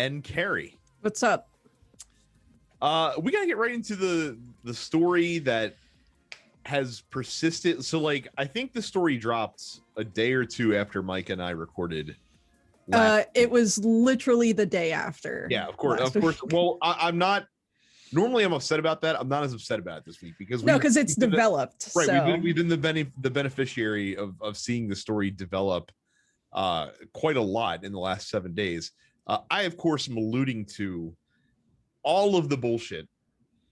and Carrie. What's up? We gotta get right into the story that has persisted. So, like, I think the story dropped a day or two after Mike and I recorded. It was literally the day after. Yeah, of course. Well, I'm not. Normally, I'm upset about that. I'm not as upset about it this week because it's developed. Right, so. we've been the beneficiary of seeing the story develop quite a lot in the last 7 days. I, of course, am alluding to all of the bullshit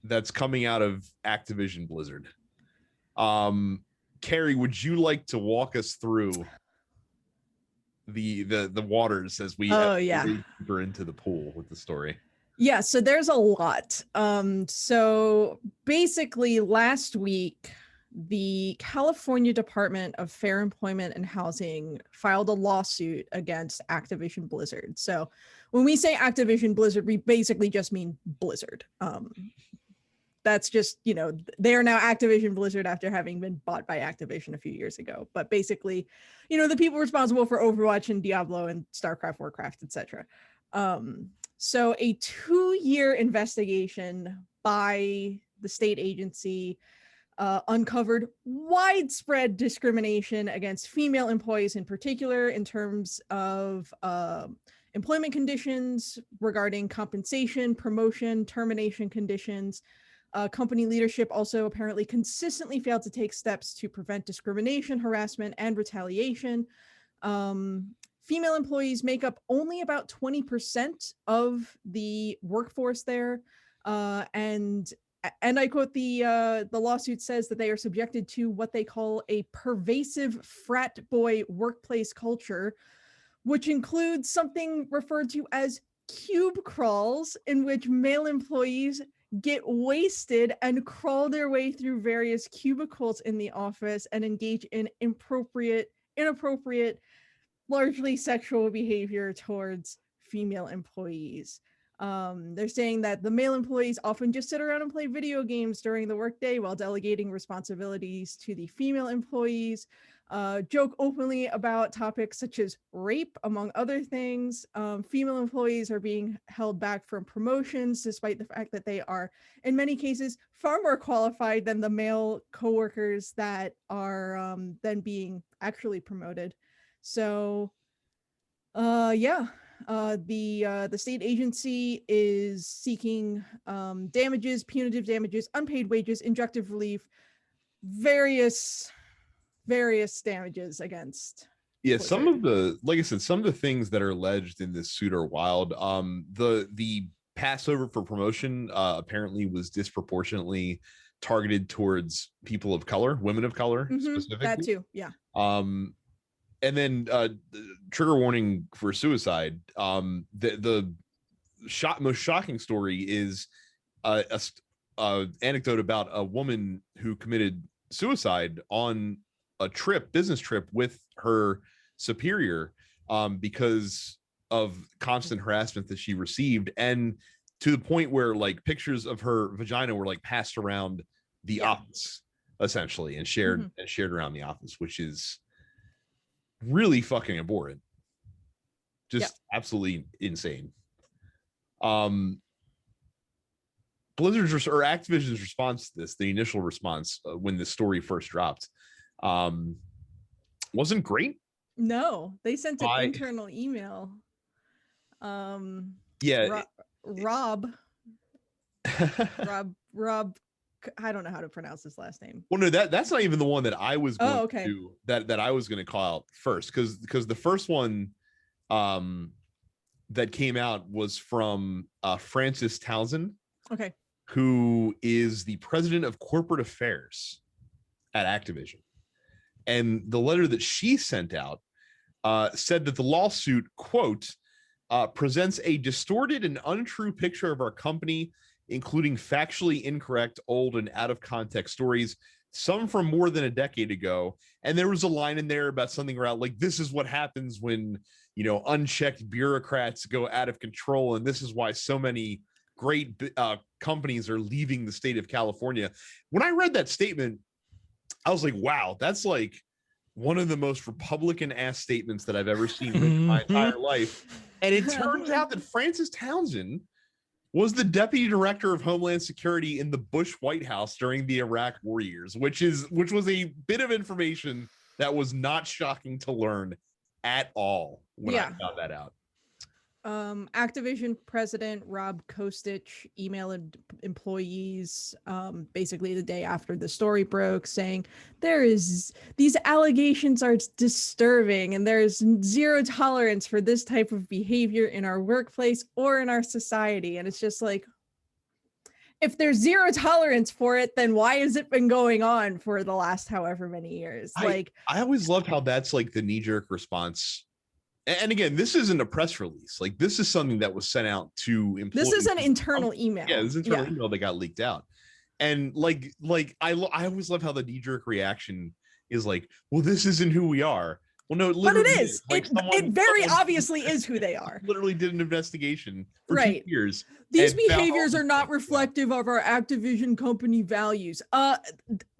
that's coming out of Activision Blizzard. Carrie, would you like to walk us through the waters as we deeper into the pool with the story? Yeah, so there's a lot. So basically last week, the California Department of Fair Employment and Housing filed a lawsuit against Activision Blizzard. So when we say Activision Blizzard, we basically just mean Blizzard. That's just, they are now Activision Blizzard after having been bought by Activision a few years ago. But basically, the people responsible for Overwatch and Diablo and StarCraft, Warcraft, etc. So a 2-year investigation by the state agency uncovered widespread discrimination against female employees, in particular in terms of employment conditions regarding compensation, promotion, termination conditions. Company leadership also apparently consistently failed to take steps to prevent discrimination, harassment, and retaliation. Female employees make up only about 20% of the workforce there. And I quote, the lawsuit says that they are subjected to what they call a pervasive frat boy workplace culture, which includes something referred to as cube crawls, in which male employees get wasted and crawl their way through various cubicles in the office and engage in inappropriate, largely sexual behavior towards female employees. They're saying that the male employees often just sit around and play video games during the workday while delegating responsibilities to the female employees, joke openly about topics such as rape, among other things. Female employees are being held back from promotions, despite the fact that they are, in many cases, far more qualified than the male coworkers that are then being actually promoted. So, the state agency is seeking damages, punitive damages, unpaid wages, injunctive relief, various damages against. Yeah, Blizzard. some of the things that are alleged in this suit are wild. The Passover for promotion apparently was disproportionately targeted towards people of color, women of color specifically. That too, yeah. And then trigger warning for suicide. The most shocking story is a anecdote about a woman who committed suicide on a business trip with her superior because of constant harassment that she received, and to the point where like pictures of her vagina were like passed around the office essentially and shared around the office, which is really fucking abhorrent. Just absolutely insane. Blizzard's or Activision's response to this, the initial response when the story first dropped, wasn't great. No, they sent an internal email. Rob, I don't know how to pronounce his last name. Well, no, that's not even the one that I was going to that I was going to call out first, because the first one that came out was from Frances Townsend, who is the president of corporate affairs at Activision. And the letter that she sent out said that the lawsuit, quote, presents a distorted and untrue picture of our company, including factually incorrect, old, and out-of-context stories, some from more than a decade ago. And there was a line in there about something around, like, this is what happens when, unchecked bureaucrats go out of control, and this is why so many great companies are leaving the state of California. When I read that statement, I was like, wow, that's like one of the most Republican-ass statements that I've ever seen in my entire life. And it turns out that Frances Townsend was the deputy director of Homeland Security in the Bush White House during the Iraq war years, which was a bit of information that was not shocking to learn at all when I found that out. Activision president Rob Kostich emailed employees basically the day after the story broke, saying these allegations are disturbing and there's zero tolerance for this type of behavior in our workplace or in our society. And it's just like, if there's zero tolerance for it, then why has it been going on for the last however many years? I always loved how that's like the knee-jerk response. And again, this isn't a press release. Like, this is something that was sent out to employees. This is an internal email. Yeah, this is an internal email that got leaked out. And like I always love how the knee-jerk reaction is like, well, this isn't who we are. Well, no, but it is. Like it very obviously is who they are. Literally did an investigation for 2 years. These behaviors are not reflective of our Activision company values.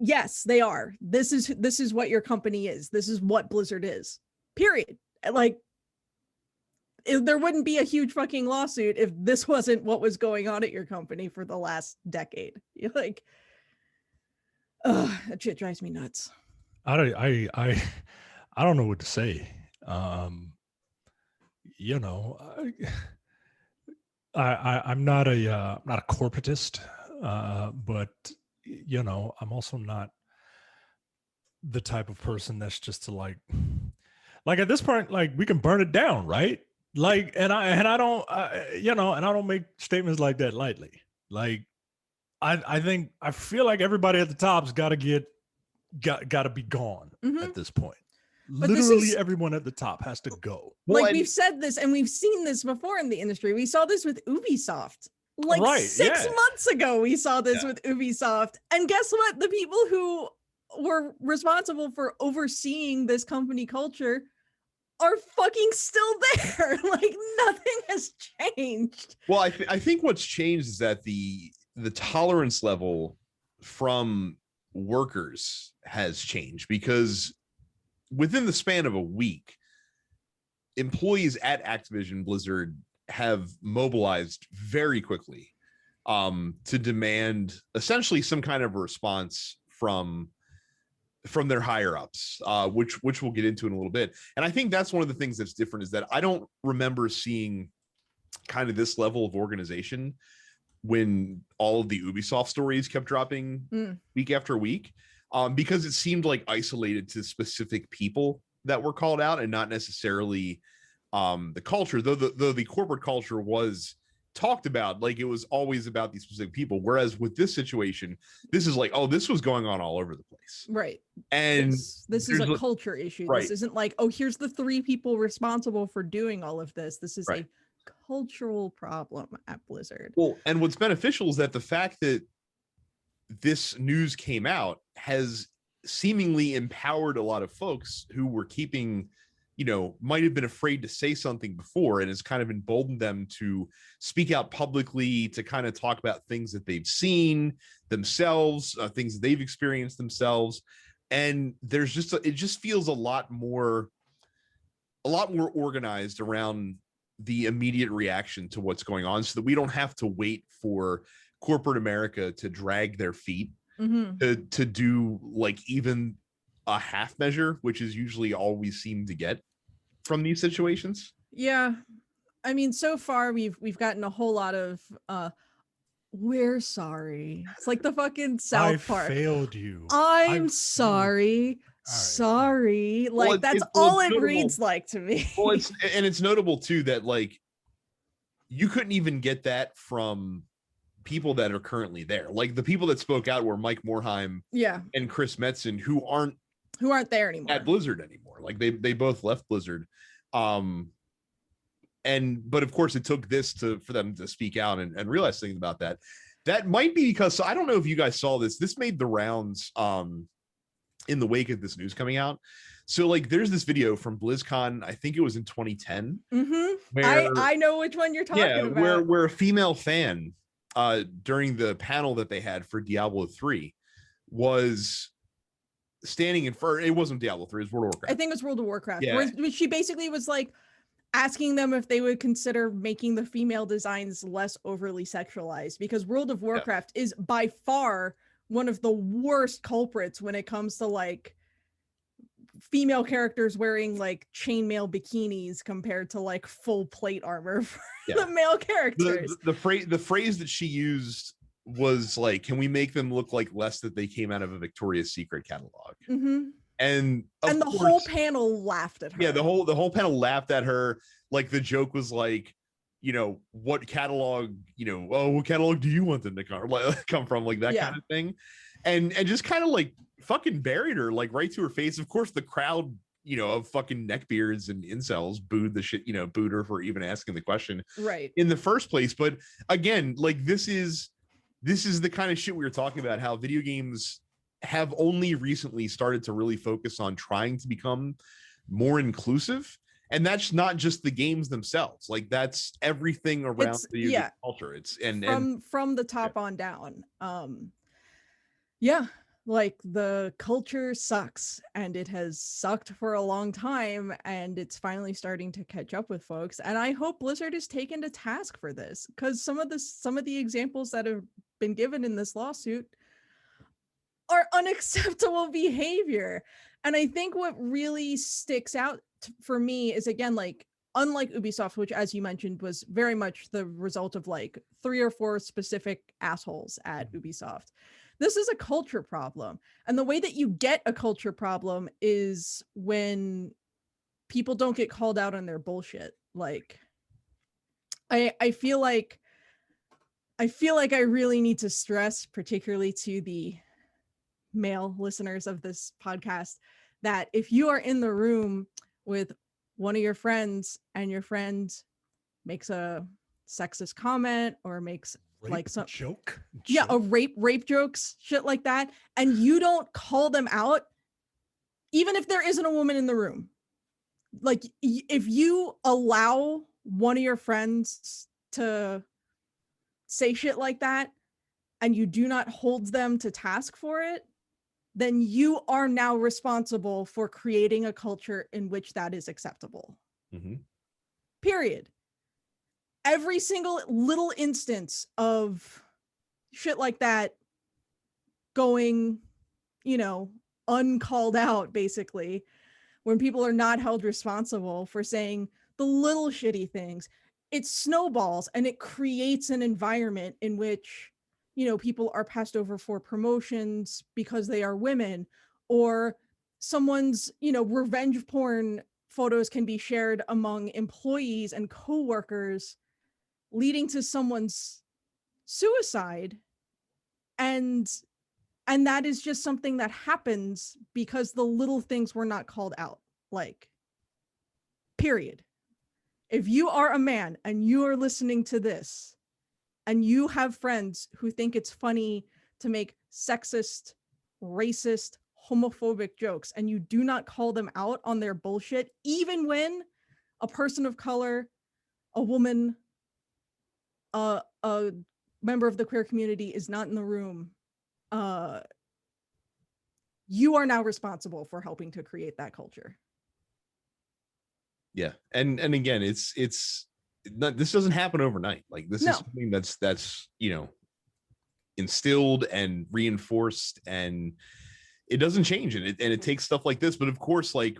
Yes, they are. This is what your company is. This is what Blizzard is. Period. Like, there wouldn't be a huge fucking lawsuit if this wasn't what was going on at your company for the last decade. You're like, that shit drives me nuts. I don't know what to say. You know, I'm not a corporatist, but you know, I'm also not the type of person that's just to like at this point, like, we can burn it down, right? Like, and I don't, you know, and I don't make statements like that lightly. Like, I feel like everybody at the top's got to be gone at this point. But literally everyone at the top has to go. Like, we've said this and we've seen this before in the industry. We saw this with Ubisoft. Like 6 months ago, we saw this with Ubisoft. And guess what? The people who were responsible for overseeing this company culture are fucking still there. Like, nothing has changed. Well, I think what's changed is that the tolerance level from workers has changed, because within the span of a week, employees at Activision Blizzard have mobilized very quickly to demand essentially some kind of a response from their higher ups, which we'll get into in a little bit. And I think that's one of the things that's different, is that I don't remember seeing kind of this level of organization when all of the Ubisoft stories kept dropping week after week, because it seemed like isolated to specific people that were called out and not necessarily the culture, though the corporate culture was talked about. Like, it was always about these specific people, whereas with this situation, this is like, oh, this was going on all over the place, right? And this is a culture issue, right? This isn't like, oh, here's the 3 people responsible for doing all of this. This is a cultural problem at Blizzard. Well, and what's beneficial is that the fact that this news came out has seemingly empowered a lot of folks who were keeping, you know, might have been afraid to say something before, and has kind of emboldened them to speak out publicly, to kind of talk about things that they've seen themselves, things that they've experienced themselves. And there's just it just feels a lot more organized around the immediate reaction to what's going on, so that we don't have to wait for corporate America to drag their feet to do like even a half measure, which is usually all we seem to get from these situations. Yeah. I mean, so far we've gotten a whole lot of we're sorry. It's like the fucking South Park. I failed you. I'm sorry. Sorry. Like, well, that's all it reads like to me. Well, it's notable too that, like, you couldn't even get that from people that are currently there. Like, the people that spoke out were Mike Morhaime and Chris Metzen, who aren't there anymore at Blizzard anymore. Like, they both left Blizzard. But of course it took this for them to speak out and realize things about that. That might be because, so I don't know if you guys saw this made the rounds in the wake of this news coming out. So, like, there's this video from BlizzCon, I think it was in 2010. Where, I know which one you're talking about. Where a female fan during the panel that they had for Diablo 3 was standing in front. It wasn't Diablo 3, it was World of Warcraft. I think it was World of Warcraft. Where she basically was like, asking them if they would consider making the female designs less overly sexualized, because World of Warcraft is by far one of the worst culprits when it comes to like female characters wearing like chainmail bikinis compared to like full plate armor for the male characters. The phrase that she used was like, can we make them look like less that they came out of a Victoria's Secret catalog? And the whole panel laughed at her. Yeah, the whole panel laughed at her. Like the joke was like, you know, what catalog, you know, oh, what catalog do you want them to come from? Like that kind of thing. And just kind of like fucking buried her like right to her face. Of course, the crowd, you know, of fucking neckbeards and incels booed the shit, you know, booed her for even asking the question in the first place. But again, like this is the kind of shit we were talking about, how video games have only recently started to really focus on trying to become more inclusive. And that's not just the games themselves. Like that's everything around the game culture. It's from the top on down. Like the culture sucks, and it has sucked for a long time, and it's finally starting to catch up with folks. And I hope Blizzard is taken to task for this, because some of the examples that have been given in this lawsuit are unacceptable behavior. And I think what really sticks out for me is, again, like, unlike Ubisoft, which, as you mentioned, was very much the result of like 3 or 4 specific assholes at Ubisoft, this is a culture problem. And the way that you get a culture problem is when people don't get called out on their bullshit. Like, I feel like I really need to stress, particularly to the male listeners of this podcast, that if you are in the room with one of your friends and your friend makes a sexist comment or makes like some joke, a rape jokes, shit like that, and you don't call them out, even if there isn't a woman in the room, like if you allow one of your friends to say shit like that and you do not hold them to task for it, then you are now responsible for creating a culture in which that is acceptable. Period. Every single little instance of shit like that going, you know, uncalled out, basically, when people are not held responsible for saying the little shitty things, it snowballs and it creates an environment in which, you know, people are passed over for promotions because they are women, or someone's, you know, revenge porn photos can be shared among employees and coworkers, leading to someone's suicide. And that is just something that happens because the little things were not called out. Like, period. If you are a man and you are listening to this and you have friends who think it's funny to make sexist, racist, homophobic jokes, and you do not call them out on their bullshit, even when a person of color, a woman, a member of the queer community is not in the room, you are now responsible for helping to create that culture. Yeah. And again, it's not, this doesn't happen overnight. Like this is something that's, you know, instilled and reinforced, and it doesn't change. And it takes stuff like this. But of course, like,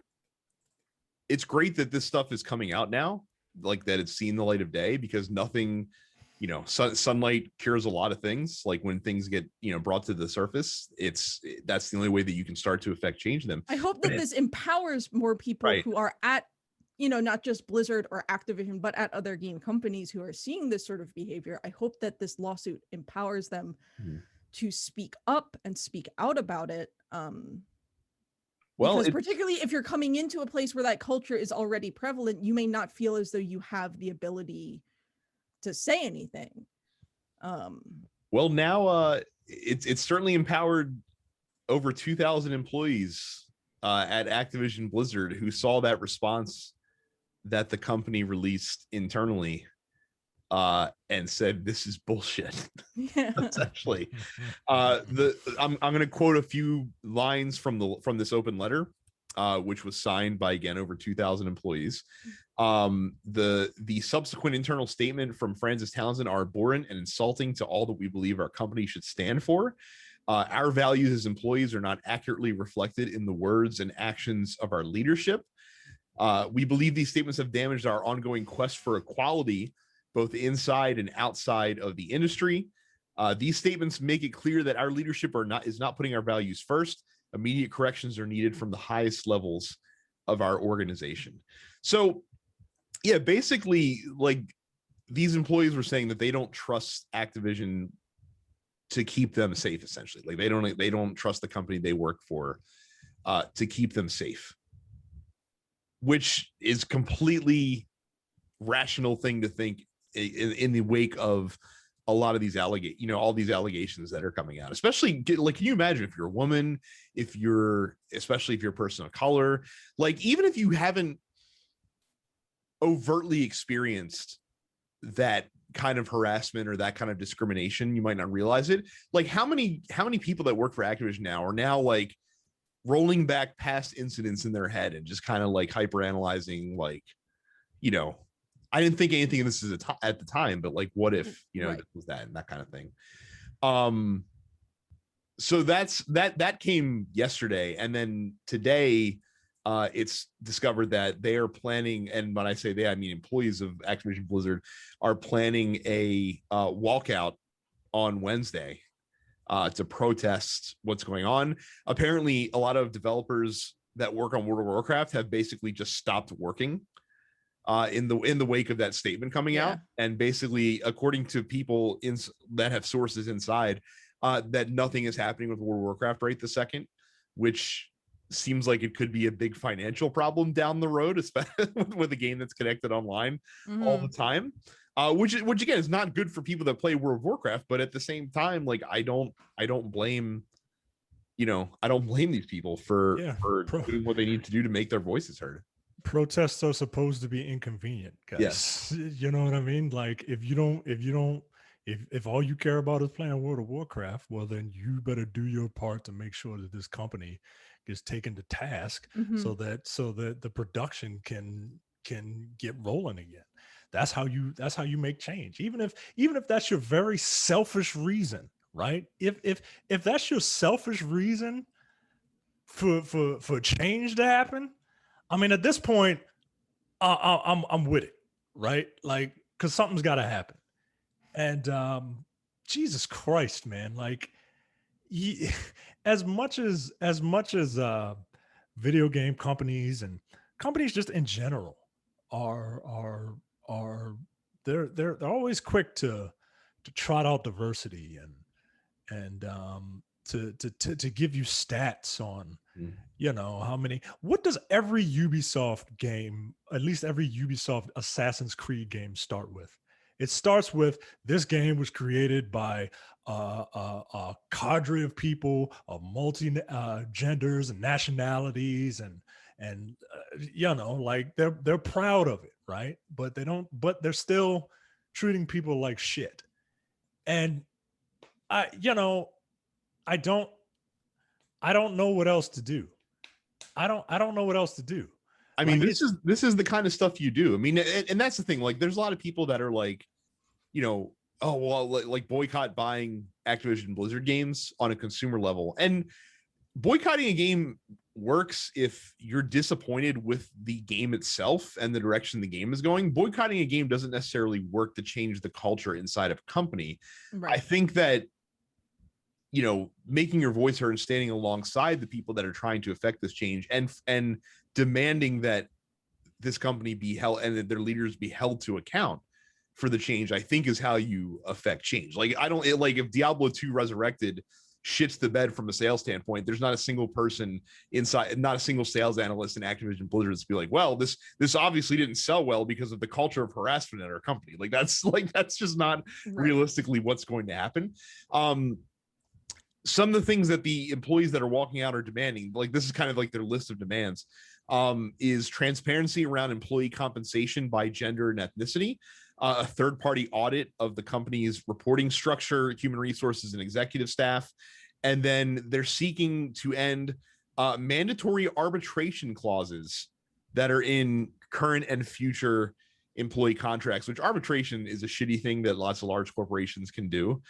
it's great that this stuff is coming out now, like that it's seen the light of day, because nothing, you know, sunlight cures a lot of things. Like when things get, you know, brought to the surface, that's the only way that you can start to affect change them. I hope that this empowers more people who are at, you know, not just Blizzard or Activision, but at other game companies who are seeing this sort of behavior. I hope that this lawsuit empowers them to speak up and speak out about it. Because particularly if you're coming into a place where that culture is already prevalent, you may not feel as though you have the ability to say anything. Well, now it's certainly empowered over 2,000 employees at Activision Blizzard who saw that response that the company released internally and said, this is bullshit. That's actually I'm going to quote a few lines from this open letter. which was signed by, again, over 2,000 employees. The subsequent internal statement from Francis Townsend are abhorrent and insulting to all that we believe our company should stand for. Our values as employees are not accurately reflected in the words and actions of our leadership. We believe these statements have damaged our ongoing quest for equality, both inside and outside of the industry. These statements make it clear that our leadership is not putting our values first. Immediate corrections are needed from the highest levels of our organization. So, yeah, basically, like, these employees were saying that they don't trust Activision to keep them safe. Essentially, like, they don't trust the company they work for to keep them safe, which is completely rational thing to think in the wake of a lot of these all these allegations that are coming out. Especially, like, can you imagine if you're a woman, especially if you're a person of color, like, even if you haven't overtly experienced that kind of harassment or that kind of discrimination, you might not realize it. Like, how many people that work for Activision now are now, like, rolling back past incidents in their head and just kind of, like, hyper analyzing, like, I didn't think anything of this at the time, but, like, what if, right, this was that and that kind of thing. So that came yesterday, and then today it's discovered that they are planning, and when I say they, I mean employees of Activision Blizzard, are planning a walkout on Wednesday to protest what's going on. Apparently, a lot of developers that work on World of Warcraft have basically just stopped working in the wake of that statement coming out, and basically, according to people that have sources inside, that nothing is happening with World of Warcraft right this second, which seems like it could be a big financial problem down the road, especially with a game that's connected online all the time. Which again is not good for people that play World of Warcraft, but at the same time, like, I don't blame these people for doing what they need to do to make their voices heard. Protests are supposed to be inconvenient, guys. Yes. You know what I mean? Like, if all you care about is playing World of Warcraft, well, then you better do your part to make sure that this company gets taken to task, so that the production can get rolling again. That's how you make change. Even if that's your very selfish reason, right? If that's your selfish reason for change to happen, I mean, at this point, I'm with it, right? Like, because something's got to happen. And Jesus Christ, man! Like, as much as video game companies and companies just in general are they're always quick to trot out diversity and to give you stats on how many. What does every Ubisoft game, at least every Ubisoft Assassin's Creed game, start with? It starts with, this game was created by a cadre of people of multi genders and nationalities, and like, they're proud of it, right? But they're still treating people like shit. And I don't know what else to do. I don't know what else to do. I mean, this is the kind of stuff you do. I mean, and that's the thing. Like, there's a lot of people that are like, oh, well, like boycott buying Activision Blizzard games on a consumer level. And boycotting a game works if you're disappointed with the game itself and the direction the game is going. Boycotting a game doesn't necessarily work to change the culture inside of a company. Right. I think that, making your voice heard and standing alongside the people that are trying to affect this change and demanding that this company be held and that their leaders be held to account for the change, I think, is how you affect change. Like, if Diablo 2 Resurrected shits the bed from a sales standpoint, there's not a single person inside, not a single sales analyst in Activision Blizzard that's be like, well, this obviously didn't sell well because of the culture of harassment at our company. That's just not realistically what's going to happen. Some of the things that the employees that are walking out are demanding, like, this is kind of like their list of demands, is transparency around employee compensation by gender and ethnicity, a third-party audit of the company's reporting structure, human resources, and executive staff. And then they're seeking to end mandatory arbitration clauses that are in current and future employee contracts, which arbitration is a shitty thing that lots of large corporations can do.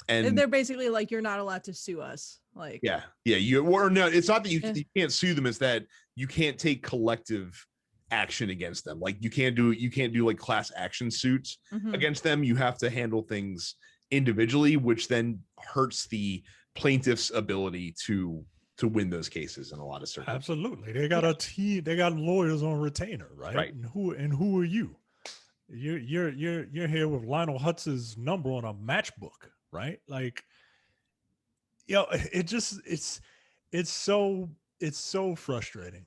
And they're basically like, you're not allowed to sue us. Like, no, it's not that you can't sue them, it's that you can't take collective action against them. Like you can't do like class action suits against them. You have to handle things individually, which then hurts the plaintiff's ability to win those cases in a lot of circumstances. Absolutely. They got a team, they got lawyers on retainer, right? And who are you? You're here with Lionel Hutz's number on a matchbook, right? Like, it's so frustrating.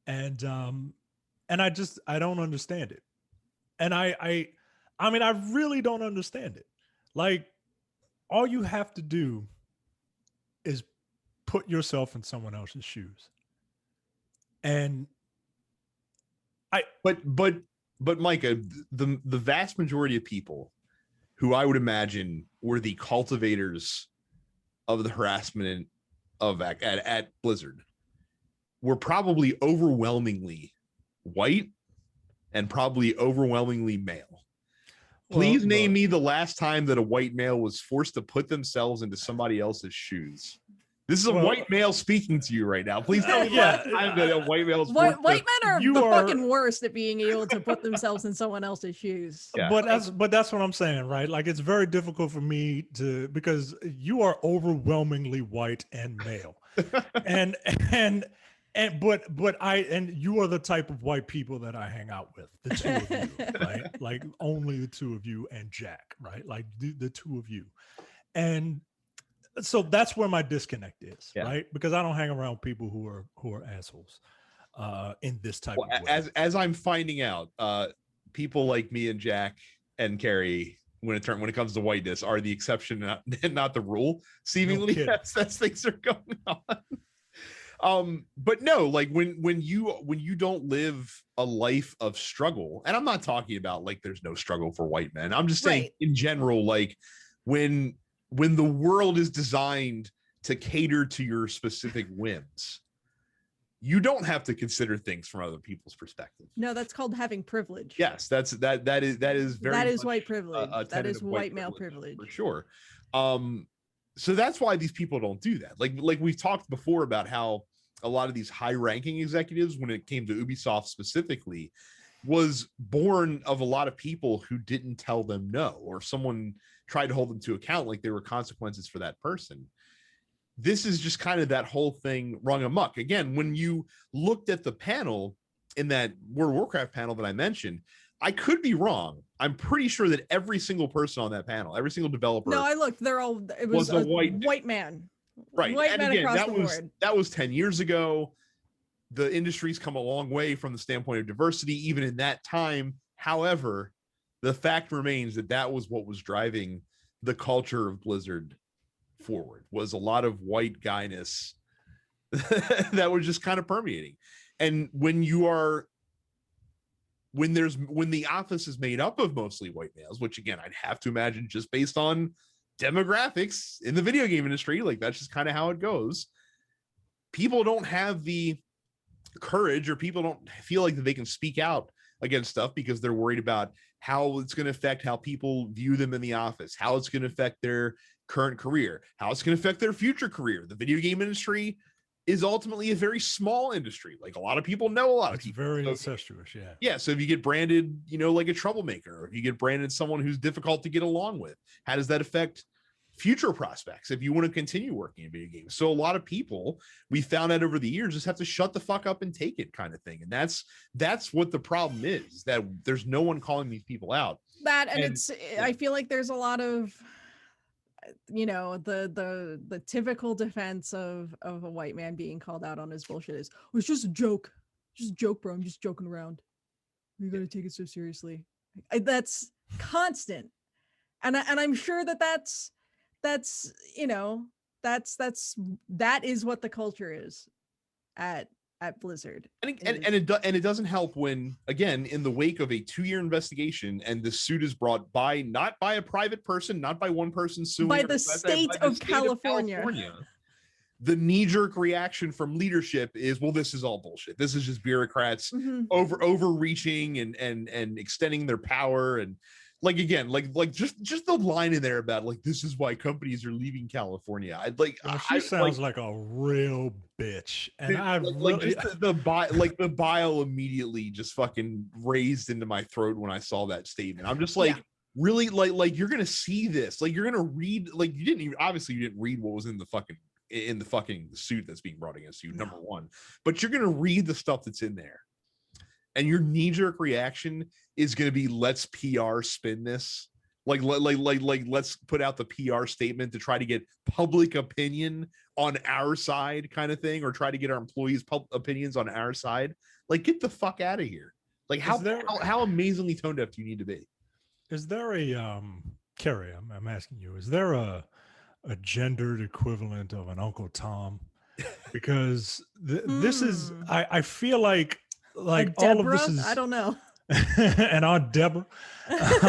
And I don't understand it. And I mean, I really don't understand it. Like, all you have to do is put yourself in someone else's shoes. And but Micah, the vast majority of people who I would imagine were the cultivators of the harassment at Blizzard were probably overwhelmingly white and probably overwhelmingly male. Please name me the last time that a white male was forced to put themselves into somebody else's shoes. This is a white male speaking to you right now. Please tell me the last time that a white male. White men are the fucking worst at being able to put themselves in someone else's shoes. Yeah. But that's what I'm saying, right? Like, it's very difficult for me because you are overwhelmingly white and male, and you are the type of white people that I hang out with, the two of you, right? Like, only the two of you and Jack, right? Like the two of you, and. So that's where my disconnect is, right? Because I don't hang around people who are assholes in this type of way. As I'm finding out, people like me and Jack and Carrie, when it comes to whiteness, are the exception, not the rule. Seemingly, that's things are going on. But no, like when you don't live a life of struggle, and I'm not talking about like there's no struggle for white men. I'm just saying in general, like when the world is designed to cater to your specific whims, you don't have to consider things from other people's perspective. No, that's called having privilege. Yes, that is white privilege. That is white male privilege for sure. So that's why these people don't do that. Like we've talked before about how a lot of these high-ranking executives, when it came to Ubisoft specifically, was born of a lot of people who didn't tell them no, or someone tried to hold them to account like there were consequences for that person. This is just kind of that whole thing rung amok. Again, when you looked at the panel in that World of Warcraft panel that I mentioned, I could be wrong. I'm pretty sure that every single person on that panel, every single developer. No, I looked. It was a white man. Right. White and man again, across the board. That was 10 years ago. The industry's come a long way from the standpoint of diversity, even in that time. However, the fact remains that was what was driving the culture of Blizzard forward, was a lot of white guyness that was just kind of permeating. And when the office is made up of mostly white males, which again, I'd have to imagine just based on demographics in the video game industry, like that's just kind of how it goes. People don't have the courage, or people don't feel like that they can speak out against stuff because they're worried about how it's going to affect how people view them in the office, how it's going to affect their current career, how it's going to affect their future career. The video game industry is ultimately a very small industry. Like, a lot of people know a lot of people. Very incestuous, yeah. Yeah, so if you get branded, like a troublemaker, or if you get branded someone who's difficult to get along with, how does that affect future prospects if you want to continue working in video games? So a lot of people, we found out over the years, just have to shut the fuck up and take it, kind of thing. And that's what the problem is, that there's no one calling these people out. I feel like there's a lot of the typical defense of a white man being called out on his bullshit is, oh, it's just a joke, bro, I'm just joking around, you gotta take it so seriously. That's constant, and I'm sure that is what the culture is at Blizzard. And it doesn't help when, again, in the wake of a 2-year investigation, and the suit is brought not by a private person, not by one person suing, by the state of California. the knee-jerk reaction from leadership is, well, this is all bullshit. This is just bureaucrats overreaching and extending their power. And like, again, like just the line in there about like, this is why companies are leaving California. She sounds like a real bitch. And the bile immediately just fucking raised into my throat when I saw that statement. I'm just like, really, like you're gonna see this, like you're gonna read, like you didn't read what was in the fucking suit that's being brought against you, number one, but you're gonna read the stuff that's in there, and your knee-jerk reaction is gonna be, let's PR spin this, like let's put out the PR statement to try to get public opinion on our side, kind of thing, or try to get our employees' opinions on our side. Like, get the fuck out of here. Like, how amazingly tone deaf do you need to be? Is there a Carrie, I'm asking you, is there a gendered equivalent of an Uncle Tom? Because this is, I feel like all of this is, I don't know. And Aunt Deborah. That's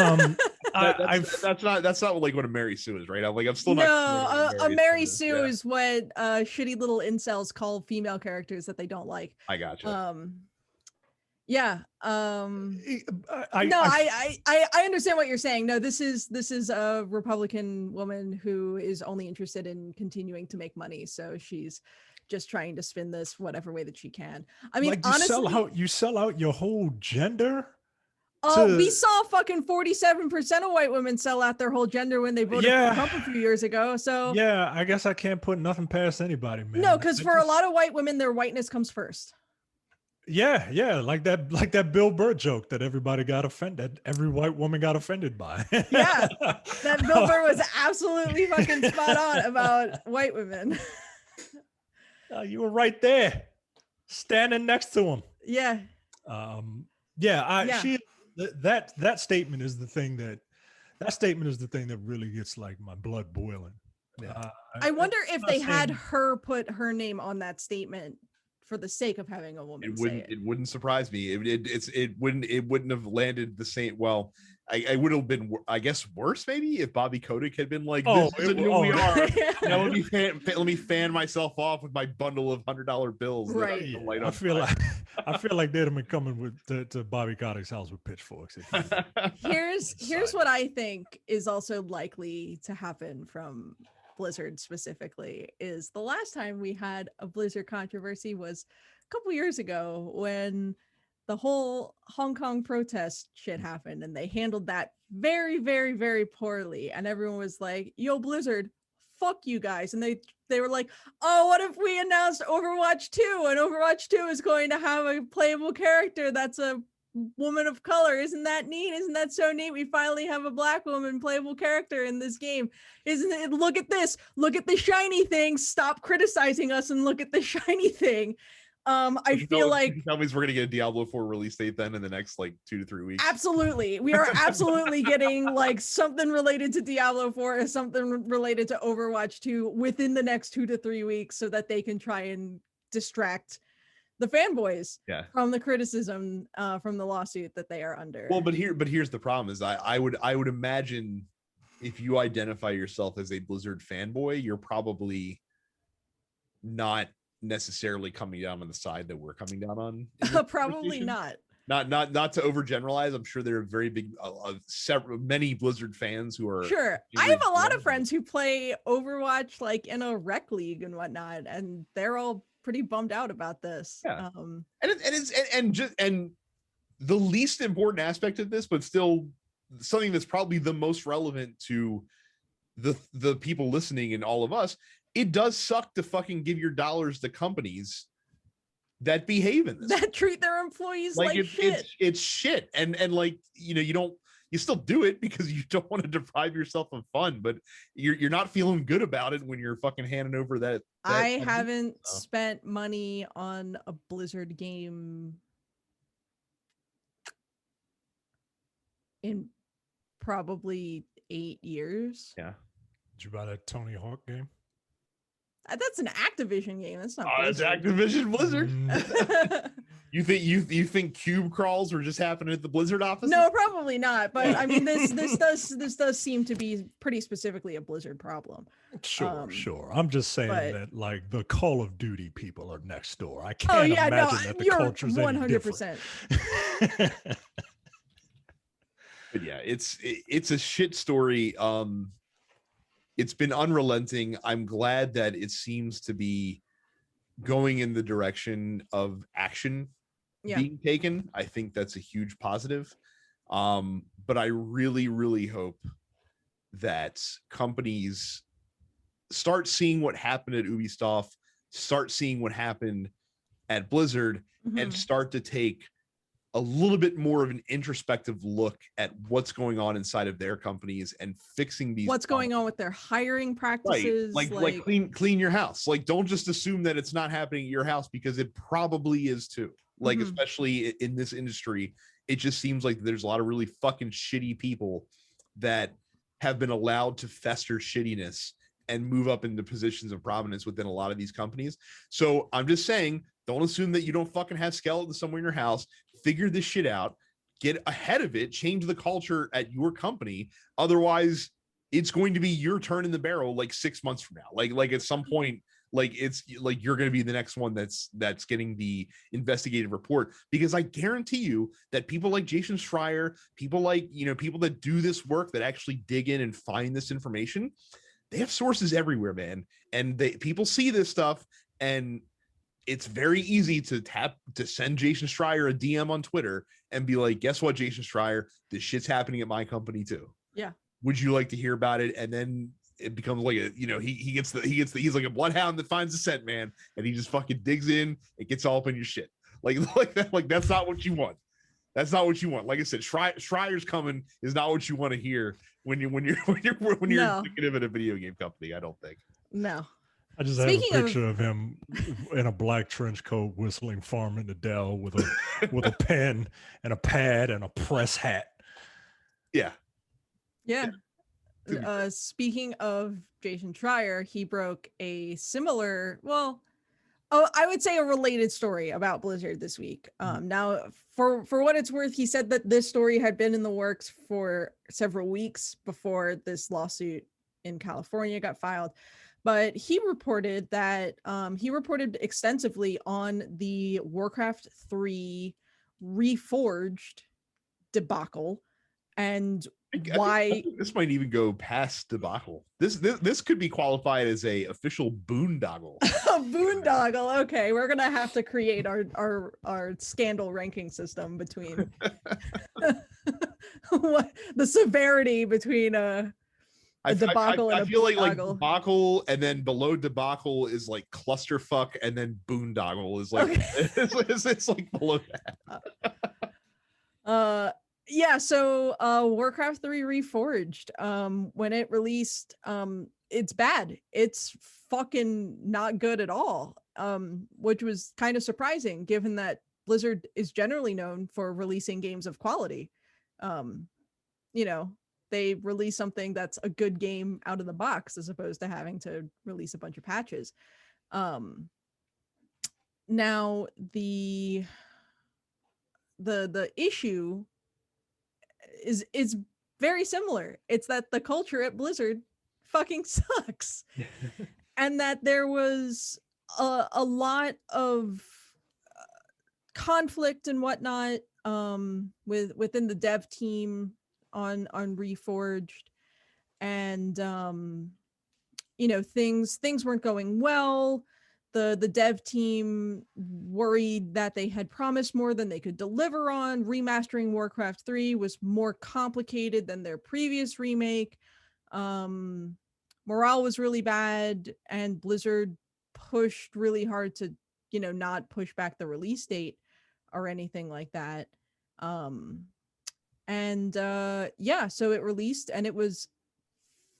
not like what a Mary Sue is, right? I'm still not. No, a Mary Sue is what shitty little incels call female characters that they don't like. I gotcha. Yeah. I understand what you're saying. No, this is a Republican woman who is only interested in continuing to make money. So she's just trying to spin this whatever way that she can. I mean, honestly, you sell out your whole gender. We saw fucking 47% of white women sell out their whole gender when they voted for Trump a few years ago. So yeah, I guess I can't put nothing past anybody, man. No, because for a lot of white women, their whiteness comes first. Yeah, like that Bill Burr joke that everybody got offended, every white woman got offended by. Yeah, that Bill Burr was absolutely fucking spot on about white women. You were right there, standing next to him. Yeah. That statement is the thing that really gets like my blood boiling. Yeah. I wonder if they had her put her name on that statement for the sake of having a woman say it. It wouldn't surprise me. It wouldn't have landed the same. Well, I would have been, I guess, worse maybe if Bobby Kotick had been like, "This isn't who we are." Now let me fan myself off with my bundle of $100 bills. Right. I feel like they'd have been coming to Bobby Kotick's house with pitchforks. Here's what I think is also likely to happen from Blizzard specifically is the last time we had a Blizzard controversy was a couple years ago when the whole Hong Kong protest shit happened, and they handled that very, very, very poorly. And everyone was like, yo, Blizzard, fuck you guys. And they were like, oh, what if we announced Overwatch 2 and Overwatch 2 is going to have a playable character that's a woman of color? Isn't that neat? Isn't that so neat? We finally have a black woman playable character in this game. Isn't it? Look at this. Look at the shiny thing. Stop criticizing us and look at the shiny thing. I feel like we're going to get a Diablo 4 release date then in the next like 2 to 3 weeks. Absolutely. We are absolutely getting like something related to Diablo 4 and something related to Overwatch 2 within the next 2 to 3 weeks so that they can try and distract the fanboys from the criticism from the lawsuit that they are under. Well, but here's the problem is I would imagine if you identify yourself as a Blizzard fanboy, you're probably not necessarily coming down on the side that we're coming down on. Probably not to overgeneralize. I'm sure there are very big many Blizzard fans who are sure. I have a lot of friends who play Overwatch like in a rec league and whatnot, and they're all pretty bummed out about this. Yeah. And the least important aspect of this, but still something that's probably the most relevant to the people listening and all of us, it does suck to fucking give your dollars to companies that behave in this, that treat their employees like shit. It's shit. And like, you still do it because you don't want to deprive yourself of fun, but you're not feeling good about it when you're fucking handing over that I haven't spent money on a Blizzard game in probably 8 years. Yeah. Did you buy that Tony Hawk game? That's an Activision game. That's not Blizzard. It's Activision Blizzard. You think cube crawls were just happening at the Blizzard office? No, probably not. But I mean, this does seem to be pretty specifically a Blizzard problem. Sure. I'm just saying that like the Call of Duty people are next door. I can't imagine that the culture's 100%. But yeah, it's a shit story. It's been unrelenting. I'm glad that it seems to be going in the direction of action being taken. I think that's a huge positive. But I really, really hope that companies start seeing what happened at Ubisoft, start seeing what happened at Blizzard, and start to take a little bit more of an introspective look at what's going on inside of their companies and fixing these. What's going on with their hiring practices? Right. Like clean your house. Like, don't just assume that it's not happening at your house, because it probably is too. Like, especially in this industry, it just seems like there's a lot of really fucking shitty people that have been allowed to fester shittiness and move up into positions of prominence within a lot of these companies. So I'm just saying, don't assume that you don't fucking have skeletons somewhere in your house. Figure this shit out, get ahead of it, change the culture at your company. Otherwise, it's going to be your turn in the barrel like 6 months from now. Like at some point, like it's like you're going to be the next one that's getting the investigative report, because I guarantee you that people like Jason Schreier, people like, people that do this work, that actually dig in and find this information, they have sources everywhere, man. And people see this stuff, and it's very easy to send Jason Schreier a DM on Twitter and be like, guess what, Jason Schreier, this shit's happening at my company too. Yeah. Would you like to hear about it? And then it becomes like he's like a bloodhound that finds the scent, man. And he just fucking digs in. It gets all up in your shit. Like that. Like, that's not what you want. That's not what you want. Like I said, Schreier's coming is not what you want to hear when you're executive at a video game company. I don't think. No. I just have a picture of him in a black trench coat whistling "Farm in the Dell" with a pen and a pad and a press hat. Yeah. Speaking of Jason Schreier, he broke a similar, I would say a related story about Blizzard this week. Now, for what it's worth, he said that this story had been in the works for several weeks before this lawsuit in California got filed. But he reported that he reported extensively on the Warcraft 3 Reforged debacle, and why I think this might even go past debacle. This could be qualified as a official boondoggle. A boondoggle. Okay, we're gonna have to create our scandal ranking system between what the severity between a debacle and a boondoggle. I feel like debacle, and then below debacle is like clusterfuck, and then boondoggle is like it's like below that. Yeah, so Warcraft 3 Reforged, when it released, it's bad. It's fucking not good at all, which was kind of surprising given that Blizzard is generally known for releasing games of quality. They release something that's a good game out of the box as opposed to having to release a bunch of patches. Now the issue is very similar. It's that the culture at Blizzard fucking sucks. And that there was a lot of conflict and whatnot within the dev team on Reforged, and things weren't going well. The dev team worried that they had promised more than they could deliver on. Remastering Warcraft 3 was more complicated than their previous remake. Morale was really bad, and Blizzard pushed really hard to, not push back the release date or anything like that. So it released, and it was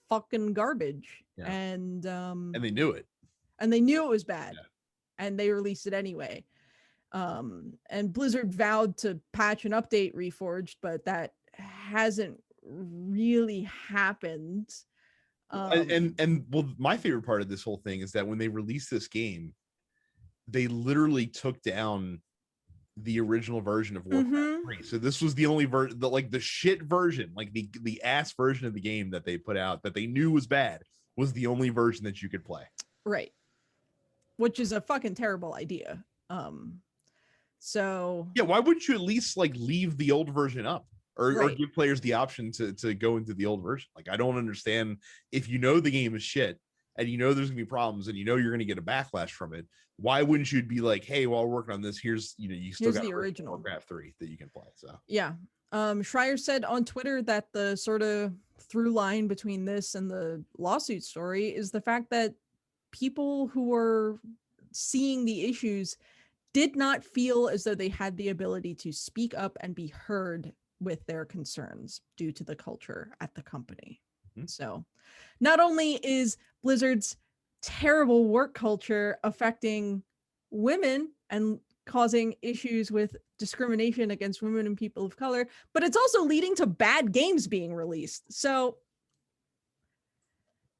fucking garbage. Yeah. And they knew it. And they knew it was bad, and they released it anyway. And Blizzard vowed to patch and update Reforged, but that hasn't really happened. My favorite part of this whole thing is that when they released this game, they literally took down the original version of Warcraft 3. So this was the only version, the shit version, like the ass version of the game that they put out that they knew was bad, was the only version that you could play. Right. Which is a fucking terrible idea. So yeah, why wouldn't you at least like leave the old version up, or give players the option to go into the old version? Like, I don't understand, if you know the game is shit and you know there's gonna be problems and you know you're gonna get a backlash from it, why wouldn't you be like, hey, while we're working on this, here's, you still got the original Warcraft 3 that you can play. So yeah. Schreier said on Twitter that the sort of through line between this and the lawsuit story is the fact that people who were seeing the issues did not feel as though they had the ability to speak up and be heard with their concerns due to the culture at the company. So not only is Blizzard's terrible work culture affecting women and causing issues with discrimination against women and people of color, but it's also leading to bad games being released. So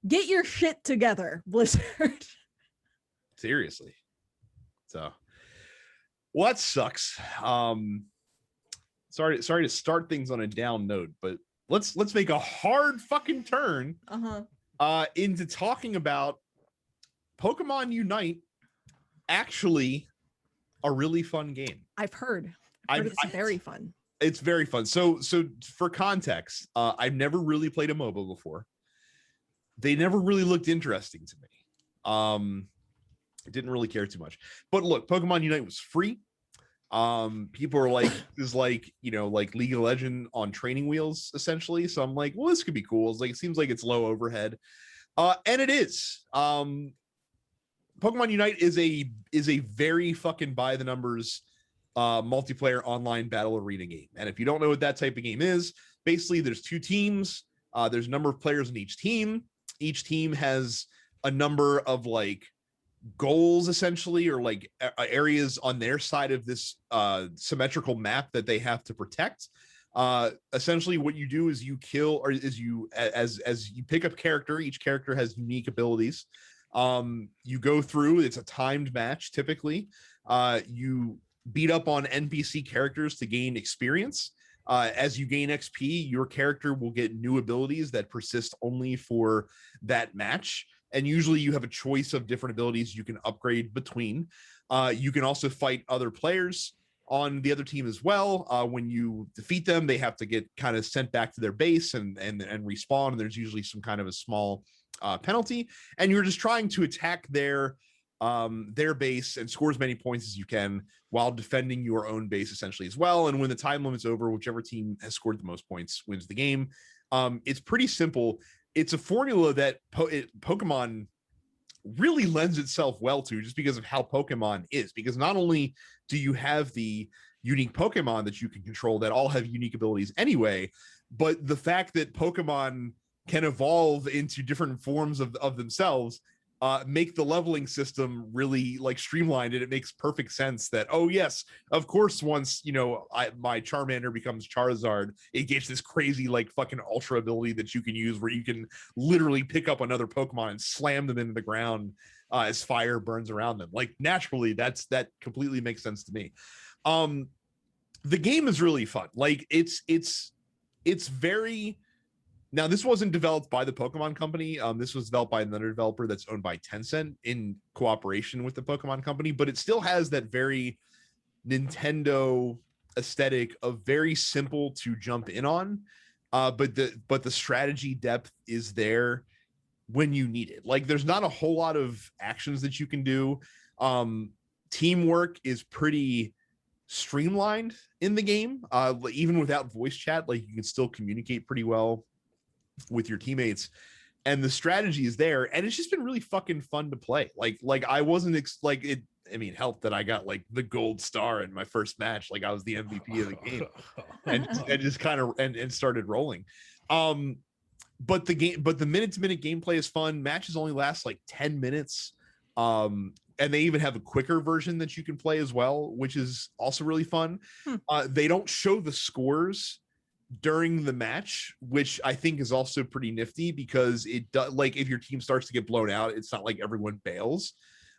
get your shit together, Blizzard. Seriously. So, well, that sucks. Sorry to start things on a down note, but let's make a hard fucking turn into talking about Pokemon Unite. Actually, a really fun game. I've heard it's very fun. It's very fun. So for context, I've never really played a MOBA before. They never really looked interesting to me. I didn't really care too much. But look, Pokemon Unite was free. People are like, is like, like League of Legends on training wheels, essentially. So I'm like, well, this could be cool. It's like, it seems like it's low overhead. And it is. Pokemon Unite is a very fucking by the numbers multiplayer online battle arena game. And if you don't know what that type of game is, basically there's two teams. There's a number of players in each team. Each team has a number of like goals, essentially, or like areas on their side of this symmetrical map that they have to protect. Essentially what you do is you kill, or as you pick up character. Each character has unique abilities. You go through, it's a timed match typically. You beat up on NPC characters to gain experience. As you gain XP, your character will get new abilities that persist only for that match. And usually you have a choice of different abilities you can upgrade between. You can also fight other players on the other team as well. When you defeat them, they have to get kind of sent back to their base and respawn. And there's usually some kind of a small penalty. And you're just trying to attack their base and score as many points as you can while defending your own base essentially as well. And when the time limit's over, whichever team has scored the most points wins the game. It's pretty simple. It's a formula that Pokemon really lends itself well to, just because of how Pokemon is. Because not only do you have the unique Pokemon that you can control that all have unique abilities anyway, but the fact that Pokemon can evolve into different forms of themselves make the leveling system really like streamlined, and it makes perfect sense that, oh yes, of course, once my Charmander becomes Charizard, it gets this crazy like fucking ultra ability that you can use where you can literally pick up another Pokemon and slam them into the ground as fire burns around them. Like, naturally, that completely makes sense to me. The game is really fun. Like, it's very. Now, this wasn't developed by the Pokemon Company. This was developed by another developer that's owned by Tencent in cooperation with the Pokemon Company, but it still has that very Nintendo aesthetic of very simple to jump in on. But the strategy depth is there when you need it. Like, there's not a whole lot of actions that you can do. Teamwork is pretty streamlined in the game. Even without voice chat, like, you can still communicate pretty well with your teammates, and the strategy is there, and it's just been really fucking fun to play. Like I wasn't it helped that I got like the gold star in my first match. Like, I was the MVP of the game and just kind of and started rolling. But the minute-to-minute gameplay is fun. Matches only last like 10 minutes. And they even have a quicker version that you can play as well, which is also really fun. They don't show the scores during the match, which I think is also pretty nifty, because it does, like, if your team starts to get blown out, it's not like everyone bails.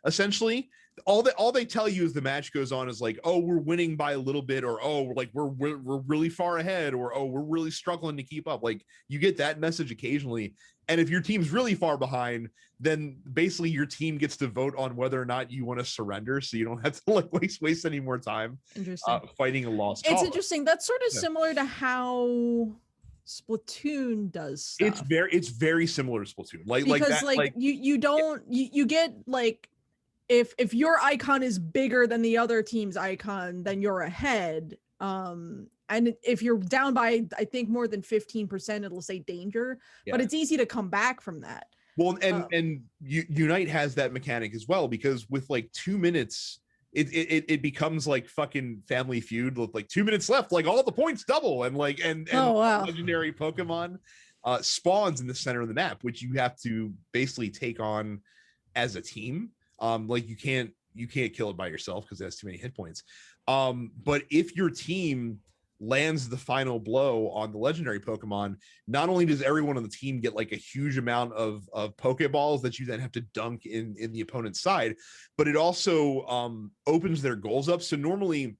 essentially. All they tell you as the match goes on is like, oh, we're winning by a little bit, or oh, like we're really far ahead, or oh, we're really struggling to keep up. Like you get that message occasionally. And if your team's really far behind, then basically your team gets to vote on whether or not you want to surrender, so you don't have to like waste any more time fighting a lost cause. It's interesting. That's sort of similar to how Splatoon does stuff. It's very similar to Splatoon. You get like, if your icon is bigger than the other team's icon, then you're ahead. And if you're down by, I think, more than 15%, it'll say danger, but it's easy to come back from that. Well, and Unite has that mechanic as well, because with like 2 minutes, it becomes like fucking Family Feud with like 2 minutes left, like all the points double, and legendary Pokemon spawns in the center of the map, which you have to basically take on as a team. Like you can't kill it by yourself because it has too many hit points. But if your team lands the final blow on the legendary Pokemon, not only does everyone on the team get like a huge amount of Pokeballs that you then have to dunk in the opponent's side, but it also opens their goals up. So normally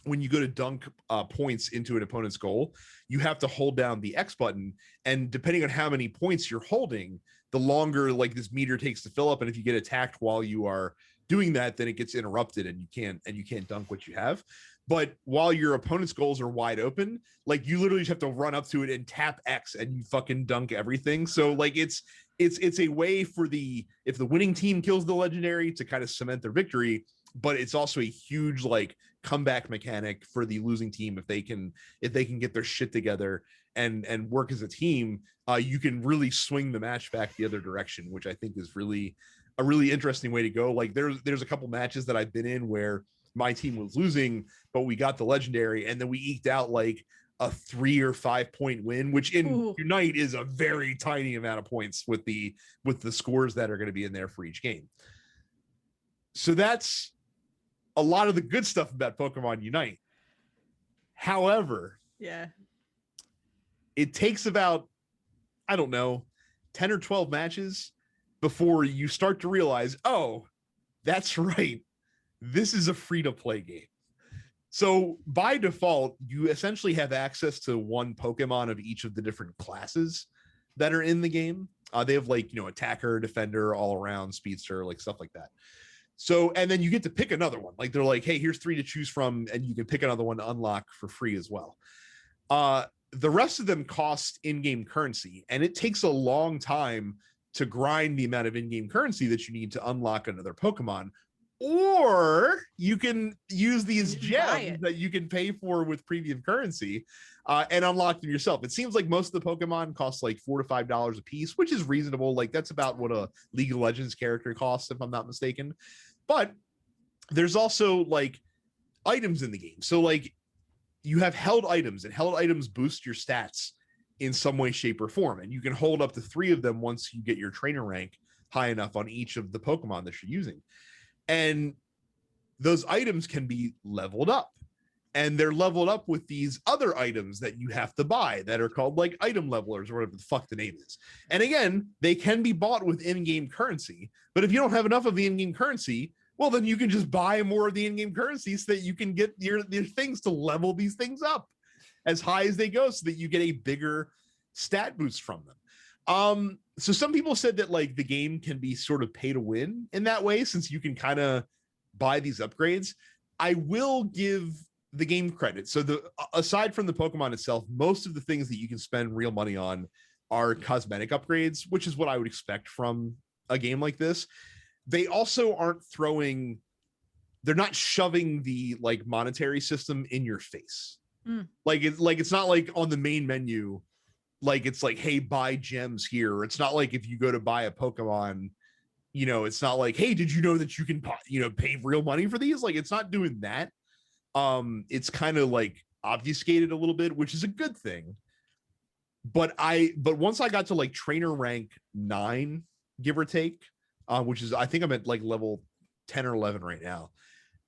when you go to dunk points into an opponent's goal, you have to hold down the X button, and depending on how many points you're holding, the longer like this meter takes to fill up. And if you get attacked while you are doing that, then it gets interrupted and you can't dunk what you have. But while your opponent's goals are wide open, like you literally just have to run up to it and tap X and you fucking dunk everything. So like it's a way for if the winning team kills the legendary to kind of cement their victory, but it's also a huge like comeback mechanic for the losing team. If they can get their shit together and work as a team, you can really swing the match back the other direction, which I think is really a really interesting way to go. Like there's a couple matches that I've been in where my team was losing, but we got the legendary, and then we eked out like a 3 or 5 point win, which in Unite is a very tiny amount of points with the scores that are going to be in there for each game. So that's a lot of the good stuff about Pokemon Unite. However, it takes about, I don't know, 10 or 12 matches before you start to realize, oh, that's right, this is a free-to-play game. So by default, you essentially have access to one Pokemon of each of the different classes that are in the game. They have like, attacker, defender, all around, speedster, like stuff like that. So, and then you get to pick another one. Like they're like, hey, here's 3 to choose from, and you can pick another one to unlock for free as well. The rest of them cost in-game currency, and it takes a long time to grind the amount of in-game currency that you need to unlock another Pokemon. Or you can use these gems that you can pay for with premium currency and unlock them yourself. It seems like most of the Pokemon cost like $4 to $5 a piece, which is reasonable. Like that's about what a League of Legends character costs, if I'm not mistaken. But there's also like items in the game. So like you have held items, and held items boost your stats in some way, shape, or form. And you can hold up to 3 of them once you get your trainer rank high enough on each of the Pokemon that you're using. And those items can be leveled up, and they're leveled up with these other items that you have to buy that are called like item levelers or whatever the fuck the name is. And again, they can be bought with in-game currency, but if you don't have enough of the in-game currency, well, then you can just buy more of the in-game currency so that you can get your things to level these things up as high as they go so that you get a bigger stat boost from them. So some people said that like the game can be sort of pay to win in that way, since you can kind of buy these upgrades. I will give the game credit. So aside from the Pokemon itself, most of the things that you can spend real money on are cosmetic upgrades, which is what I would expect from a game like this. They also aren't they're not shoving the like monetary system in your face. Like it's not like on the main menu, like it's like, hey, buy gems here. It's not like if you go to buy a Pokemon, it's not like, hey, did you know that you can pay real money for these? Like it's not doing that. It's kind of like obfuscated a little bit, which is a good thing. But once I got to like trainer rank 9, give or take, which is, I think I'm at like level 10 or 11 right now,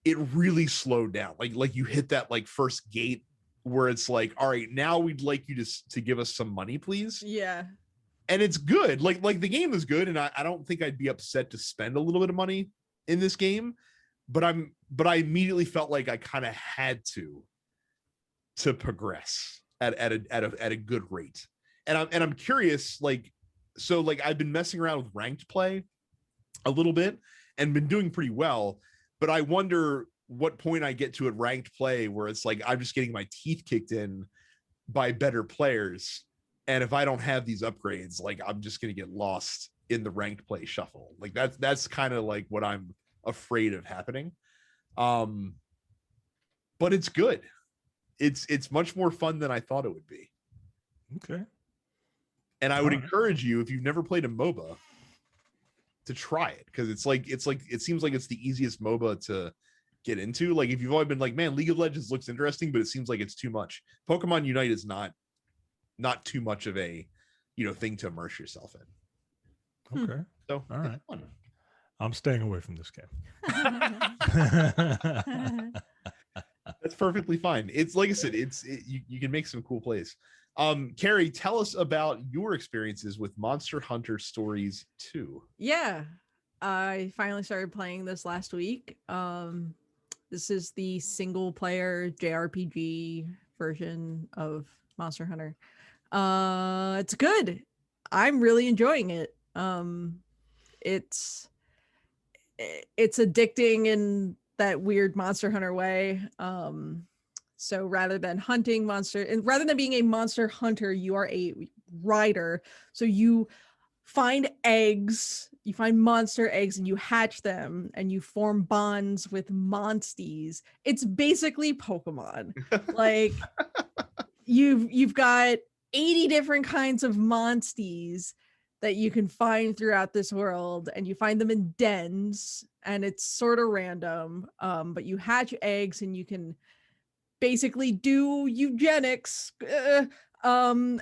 it really slowed down. Like you hit that like first gate where it's like, all right, now we'd like you to give us some money, please. Yeah. And it's good. Like the game is good, and I don't think I'd be upset to spend a little bit of money in this game, but I immediately felt like I kind of had to progress at a good rate. And I'm curious, like, so like I've been messing around with ranked play a little bit and been doing pretty well, but I wonder what point I get to at ranked play where it's like I'm just getting my teeth kicked in by better players, and if I don't have these upgrades, like I'm just gonna get lost in the ranked play shuffle. Like that's kind of like what I'm afraid of happening. But it's good. It's much more fun than I thought it would be. Okay. And I would encourage you, if you've never played a MOBA, to try it, because it seems like it's the easiest MOBA to get into. Like if you've always been like, man, League of Legends looks interesting, but it seems like it's too much. Pokemon Unite is not too much of a thing to immerse yourself in. Okay. So all right. I'm staying away from this game. That's perfectly fine. It's like I said, you can make some cool plays. Carrie, tell us about your experiences with Monster Hunter Stories 2. Yeah, I finally started playing this last week. This is the single player JRPG version of Monster Hunter. It's good. I'm really enjoying it. It's addicting in that weird Monster Hunter way. So rather than hunting monster, and rather than being a monster hunter, you are a rider. So you find eggs, you find monster eggs, and you hatch them, and you form bonds with monsties. It's basically Pokemon. Like you've got 80 different kinds of monsties that you can find throughout this world, and you find them in dens, and it's sort of random. But you hatch eggs, and you can basically do eugenics, and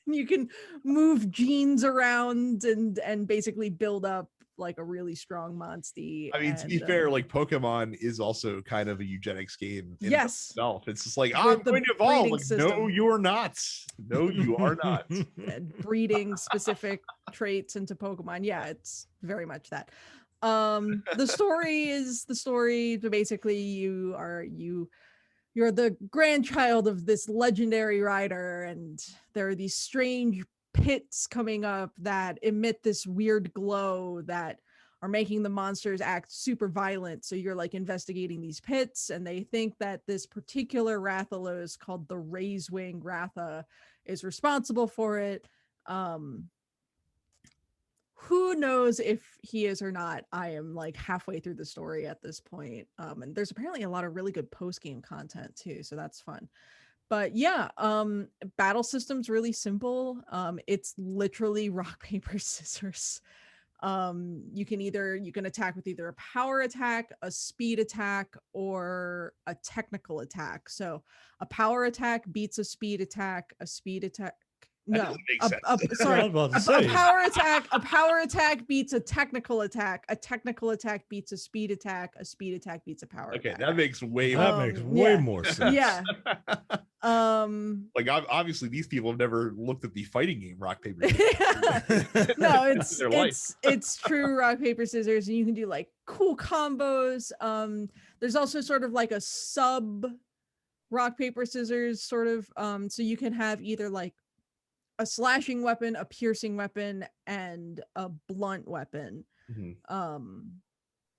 you can move genes around and basically build up like a really strong monstie. I mean, to be fair, like Pokemon is also kind of a eugenics game in yes itself. It's just like, I'm going to evolve. Like, no, you are not. No, you are not. And breeding specific traits into Pokemon. Yeah, it's very much that. The story. Basically, you're the grandchild of this legendary rider, and there are these strange pits coming up that emit this weird glow that are making the monsters act super violent. So you're like investigating these pits, and they think that this particular Rathalos called the Raisewing Ratha is responsible for it. Who knows if he is or not? I am like halfway through the story at this point. And there's apparently a lot of really good post-game content too, so that's fun. But yeah, battle system's really simple. It's literally rock, paper, scissors. You can attack with either a power attack, a speed attack, or a technical attack. So a power attack beats a speed attack, a speed attack. No, sorry. A power attack beats a technical attack. A technical attack beats a speed attack. A speed attack beats a power attack. Okay, that makes way more sense. Yeah. Like obviously these people have never looked at the fighting game rock paper. No, it's true rock paper scissors, and you can do like cool combos. There's also sort of like a sub rock paper scissors sort of. So you can have either like a slashing weapon, a piercing weapon, and a blunt weapon.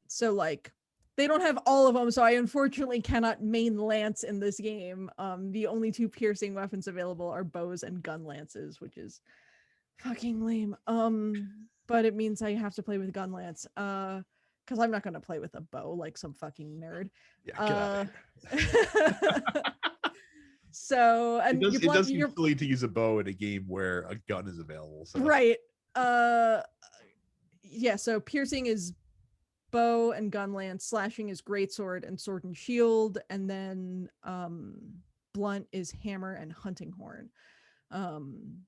So like they don't have all of them, so I unfortunately cannot main lance in this game. The only two piercing weapons available are bows and gun lances, which is fucking lame. But it means I have to play with gun lance, because I'm not gonna play with a bow like some fucking nerd. Yeah, get out of here. So, and it does seem silly to use a bow in a game where a gun is available. So. Right. Yeah. So piercing is bow and gun lance. Slashing is greatsword and sword and shield, and then blunt is hammer and hunting horn.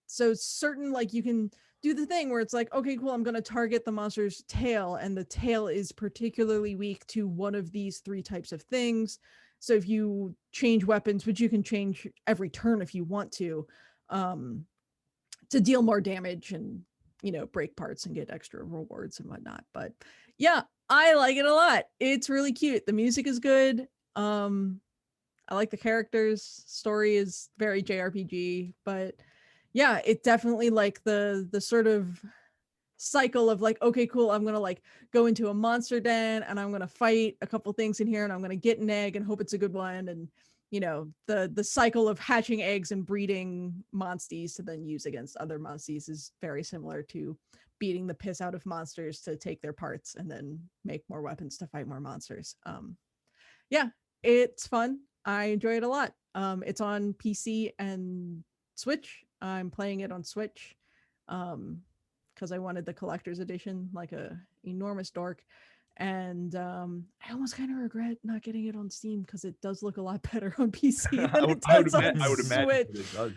So certain, like, you can do the thing where it's like, okay, cool, I'm going to target the monster's tail, and the tail is particularly weak to one of these three types of things. So if you change weapons, which you can change every turn if you want to deal more damage and break parts and get extra rewards and whatnot. But yeah, I like it a lot. It's really cute. The music is good. I like the characters. Story is very JRPG, but yeah, it definitely like the sort of cycle of like, okay, cool, I'm gonna like go into a monster den and I'm gonna fight a couple things in here and I'm gonna get an egg and hope it's a good one, and the cycle of hatching eggs and breeding monsties to then use against other monsties is very similar to beating the piss out of monsters to take their parts and then make more weapons to fight more monsters. Yeah, it's fun. I enjoy it a lot. It's on PC and Switch. I'm playing it on Switch because I wanted the collector's edition like a enormous dork. And I almost kind of regret not getting it on Steam because it does look a lot better on PC than it does on Switch. It does.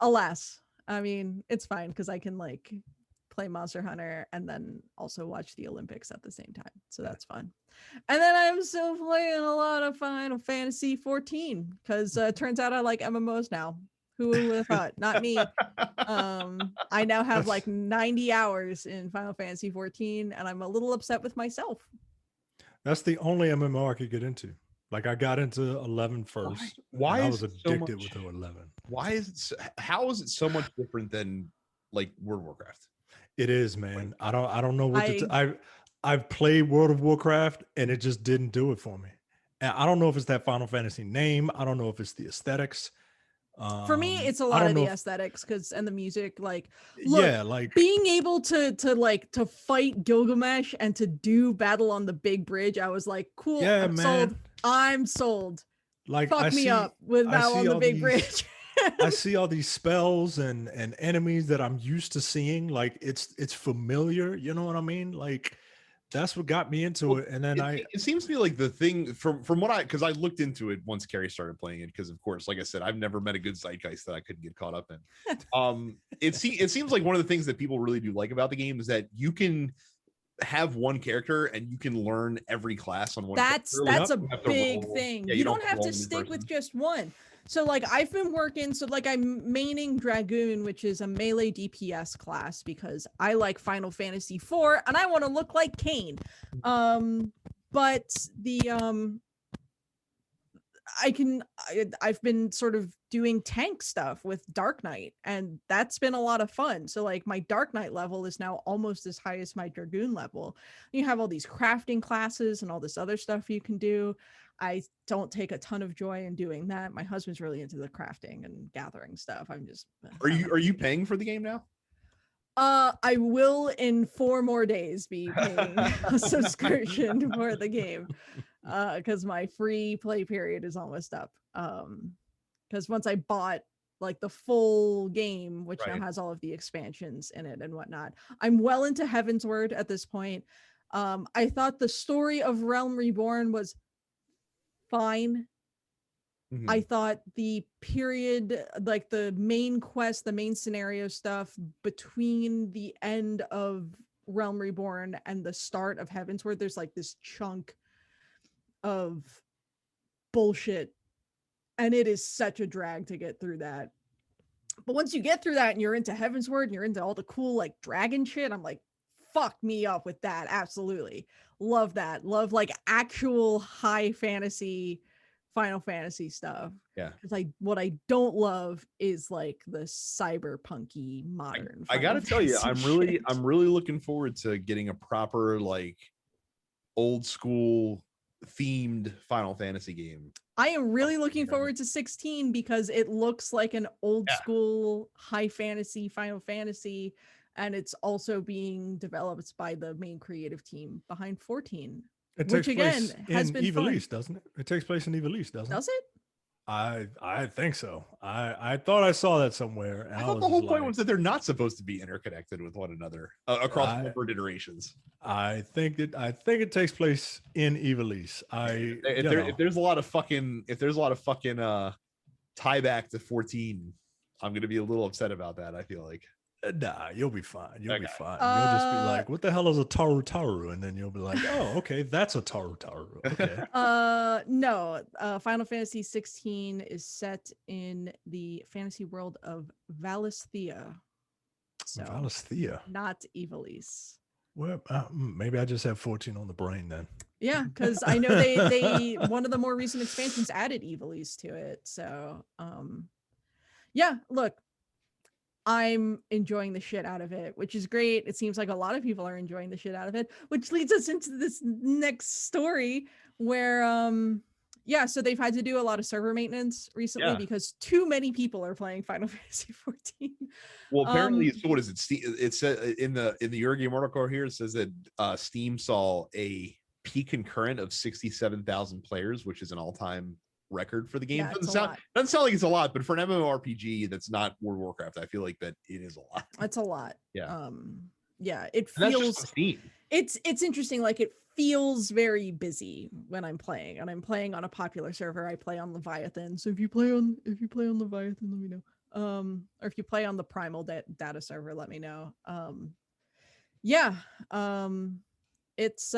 Alas, I mean, it's fine because I can like play Monster Hunter and then also watch the Olympics at the same time. So that's fun. And then I'm still playing a lot of Final Fantasy XIV because it turns out I like MMOs now. Who would have thought? Not me. I now have like 90 hours in Final Fantasy XIV, and I'm a little upset with myself. That's the only MMO I could get into. Like I got into 11 first. Why I was addicted with 11. Why is it? How is it so much different than like World of Warcraft? It is, man. I don't know what I've played World of Warcraft and it just didn't do it for me. And I don't know if it's that Final Fantasy name. I don't know if it's the aesthetics. For me, it's a lot of the aesthetics and the music. Like, look, yeah, like being able to fight Gilgamesh and to do battle on the big bridge. I was like, cool. Yeah, sold. I'm sold. Like, fuck me up with battle on the big bridge. I see all these spells and enemies that I'm used to seeing. Like it's familiar. You know what I mean? Like that's what got me into it. And then it seems to me like the thing from what because I looked into it once Carrie started playing it, because of course, like I said, I've never met a good zeitgeist that I couldn't get caught up in. It seems like one of the things that people really do like about the game is that you can have one character and you can learn every class on one. That's a big thing. Yeah, you don't have to stick with just one. So like I've been working, so like I'm maining Dragoon, which is a melee DPS class because I like Final Fantasy IV and I want to look like Kain. But the I've been sort of doing tank stuff with Dark Knight, and that's been a lot of fun. So like my Dark Knight level is now almost as high as my Dragoon level. You have all these crafting classes and all this other stuff you can do. I don't take a ton of joy in doing that. My husband's really into the crafting and gathering stuff. I'm just Are you paying for the game now? I will in 4 more days be paying a subscription for the game. Because my free play period is almost up. Because once I bought like the full game, which now has all of the expansions in it and whatnot, I'm well into Heavensward at this point. I thought the story of Realm Reborn was fine. Mm-hmm. I thought the period, like the main quest, the main scenario stuff between the end of Realm Reborn and the start of Heavensward, there's like this chunk of bullshit, and it is such a drag to get through that. But once you get through that and you're into Heavensward and you're into all the cool like dragon shit, I'm like, fuck me up with that. Absolutely love that. Love like actual high fantasy Final Fantasy stuff. Yeah, because what I don't love is like the cyberpunky modern. I gotta tell you, I'm really looking forward to getting a proper like old school themed Final Fantasy game. I am really looking forward to 16 because it looks like an old school high fantasy Final Fantasy, and it's also being developed by the main creative team behind 14. Which again has been Evil East, doesn't it? It takes place in Evil East, doesn't it? Does it? I think so. I thought I saw that somewhere. I thought the whole point was that they're not supposed to be interconnected with one another across different iterations. I think it takes place in Evil East. If there's a lot of fucking tie back to 14, I'm gonna be a little upset about that. I feel like. Nah, you'll be fine. You'll be fine. You'll just be like, what the hell is a Taru Taru? And then you'll be like, oh, okay, that's a Taru Taru. Okay. No, Final Fantasy 16 is set in the fantasy world of Valisthea. So Valisthea, not Evilise. Well, maybe I just have 14 on the brain then. Yeah, because I know they one of the more recent expansions added Evilise to it. So yeah, look, I'm enjoying the shit out of it, which is great. It seems like a lot of people are enjoying the shit out of it, which leads us into this next story where yeah, so they've had to do a lot of server maintenance recently because too many people are playing Final Fantasy 14. Well, apparently, so what is it? It said in the Eurogame article here, it says that Steam saw a peak concurrent of 67,000 players, which is an all-time record for the game. Doesn't sound like it's a lot, but for an MMORPG that's not World of Warcraft, I feel like that it is a lot. It's a lot. Yeah. Yeah, it feels it's interesting. Like it feels very busy when I'm playing, and I'm playing on a popular server. I play on Leviathan. So if you play on Leviathan, let me know. Or if you play on the Primal data server, let me know. Yeah. It's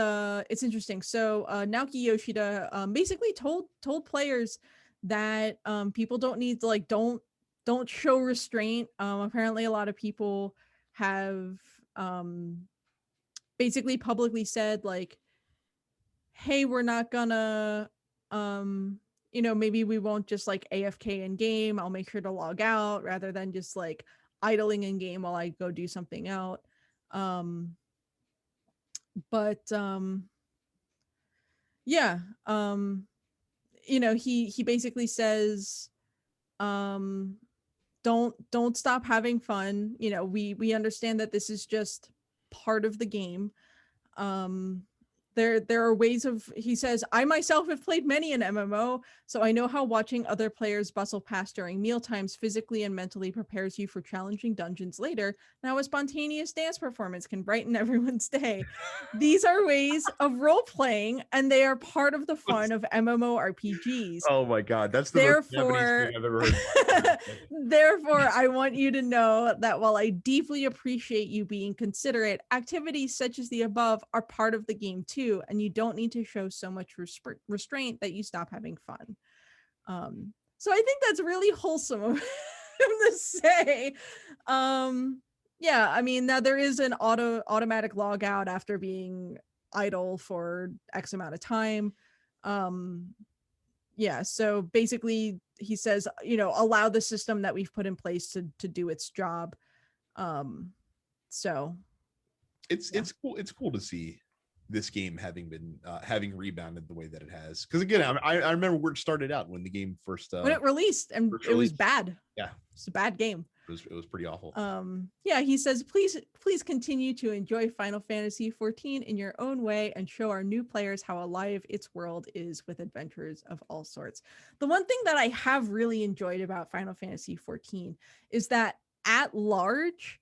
interesting. So Naoki Yoshida basically told players that people don't need to don't show restraint. Apparently a lot of people have basically publicly said like, hey, we're not gonna maybe we won't just like AFK in game. I'll make sure to log out rather than just like idling in game while I go do something out. But yeah, he basically says don't stop having fun. We understand that this is just part of the game. There are ways of, he says, I myself have played many an MMO, so I know how watching other players bustle past during mealtimes physically and mentally prepares you for challenging dungeons later. Now a spontaneous dance performance can brighten everyone's day. These are ways of role-playing, and they are part of the fun of MMORPGs. Oh my god, that's the most Japanese thing I've ever heard. Therefore, I want you to know that while I deeply appreciate you being considerate, activities such as the above are part of the game too, and you don't need to show so much restraint that you stop having fun. So I think that's really wholesome of him to say. Yeah, I mean, now there is an automatic logout after being idle for X amount of time. Yeah, so basically he says, allow the system that we've put in place to do its job. So it's cool to see this game having been having rebounded the way that it has, because again, I remember where it started out when the game first when it released, and it was bad. Yeah, it's a bad game. It was pretty awful. Yeah, he says, please continue to enjoy Final Fantasy XIV in your own way and show our new players how alive its world is with adventures of all sorts. The one thing that I have really enjoyed about Final Fantasy XIV is that at large,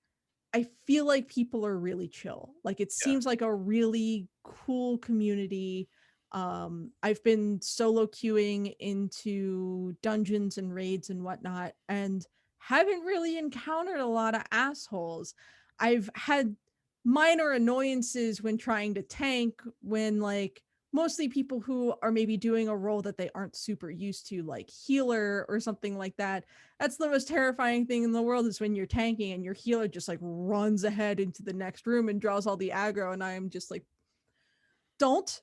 I feel like people are really chill. Like it seems like a really cool community. I've been solo queuing into dungeons and raids and whatnot, and haven't really encountered a lot of assholes. I've had minor annoyances when trying to tank, when like mostly people who are maybe doing a role that they aren't super used to, like healer or something like that. That's the most terrifying thing in the world, is when you're tanking and your healer just like runs ahead into the next room and draws all the aggro, and I am just like, don't.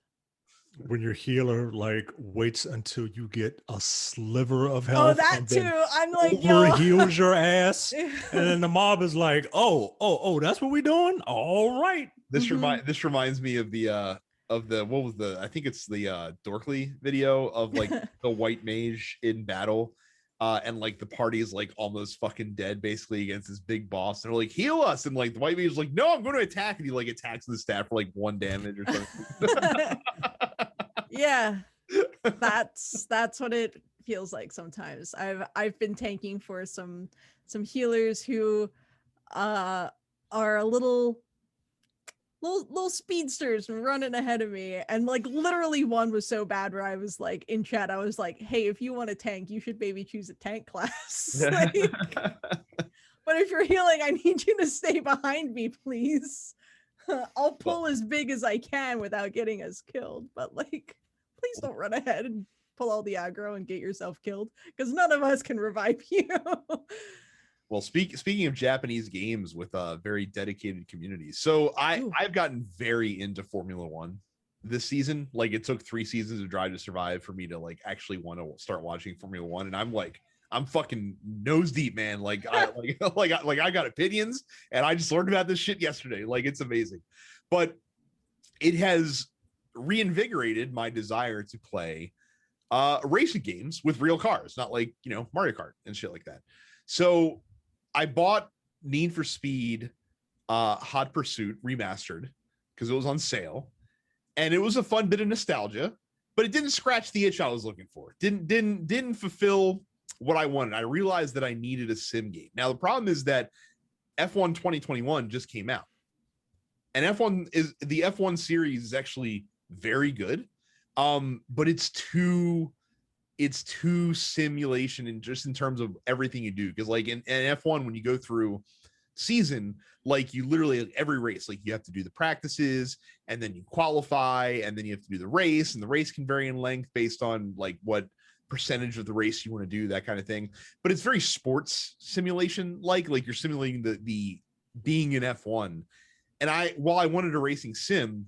When your healer like waits until you get a sliver of health. Oh, that too. I'm like, over heals your ass, and then the mob is like, oh, that's what we're doing. All right. This reminds me of the what was the, I think it's the Dorkly video of like the white mage in battle, and like the party is like almost fucking dead basically against this big boss, and they're like, heal us, and like the white mage is like, no, I'm going to attack, and he like attacks the staff for like 1 damage or something. Yeah, that's what it feels like sometimes. I've been tanking for some healers who are a little speedsters running ahead of me, and like literally one was so bad where I was like in chat, I was like, hey, if you want to tank, you should maybe choose a tank class. Like, but if you're healing, I need you to stay behind me, please. I'll pull as big as I can without getting us killed, but like, please don't run ahead and pull all the aggro and get yourself killed, because none of us can revive you. Well, speaking of Japanese games with very dedicated communities, so I've gotten very into Formula One this season. Like, it took 3 seasons of Drive to Survive for me to like actually want to start watching Formula One, and I'm fucking nose deep, man. Like I got opinions, and I just learned about this shit yesterday. Like, it's amazing, but it has reinvigorated my desire to play racing games with real cars, not like, you know, Mario Kart and shit like that. So I bought Need for Speed Hot Pursuit Remastered because it was on sale, and it was a fun bit of nostalgia, but it didn't scratch the itch I was looking for. Didn't fulfill what I wanted. I realized that I needed a sim game. Now the problem is that F1 2021 just came out, and the F1 series is actually very good, but it's too simulation and just in terms of everything you do, because like in F1, when you go through season, like you literally, like, every race, like you have to do the practices, and then you qualify, and then you have to do the race, and the race can vary in length based on like what percentage of the race you want to do, that kind of thing. But it's very sports simulation, like you're simulating the being in F1. And while I wanted a racing sim,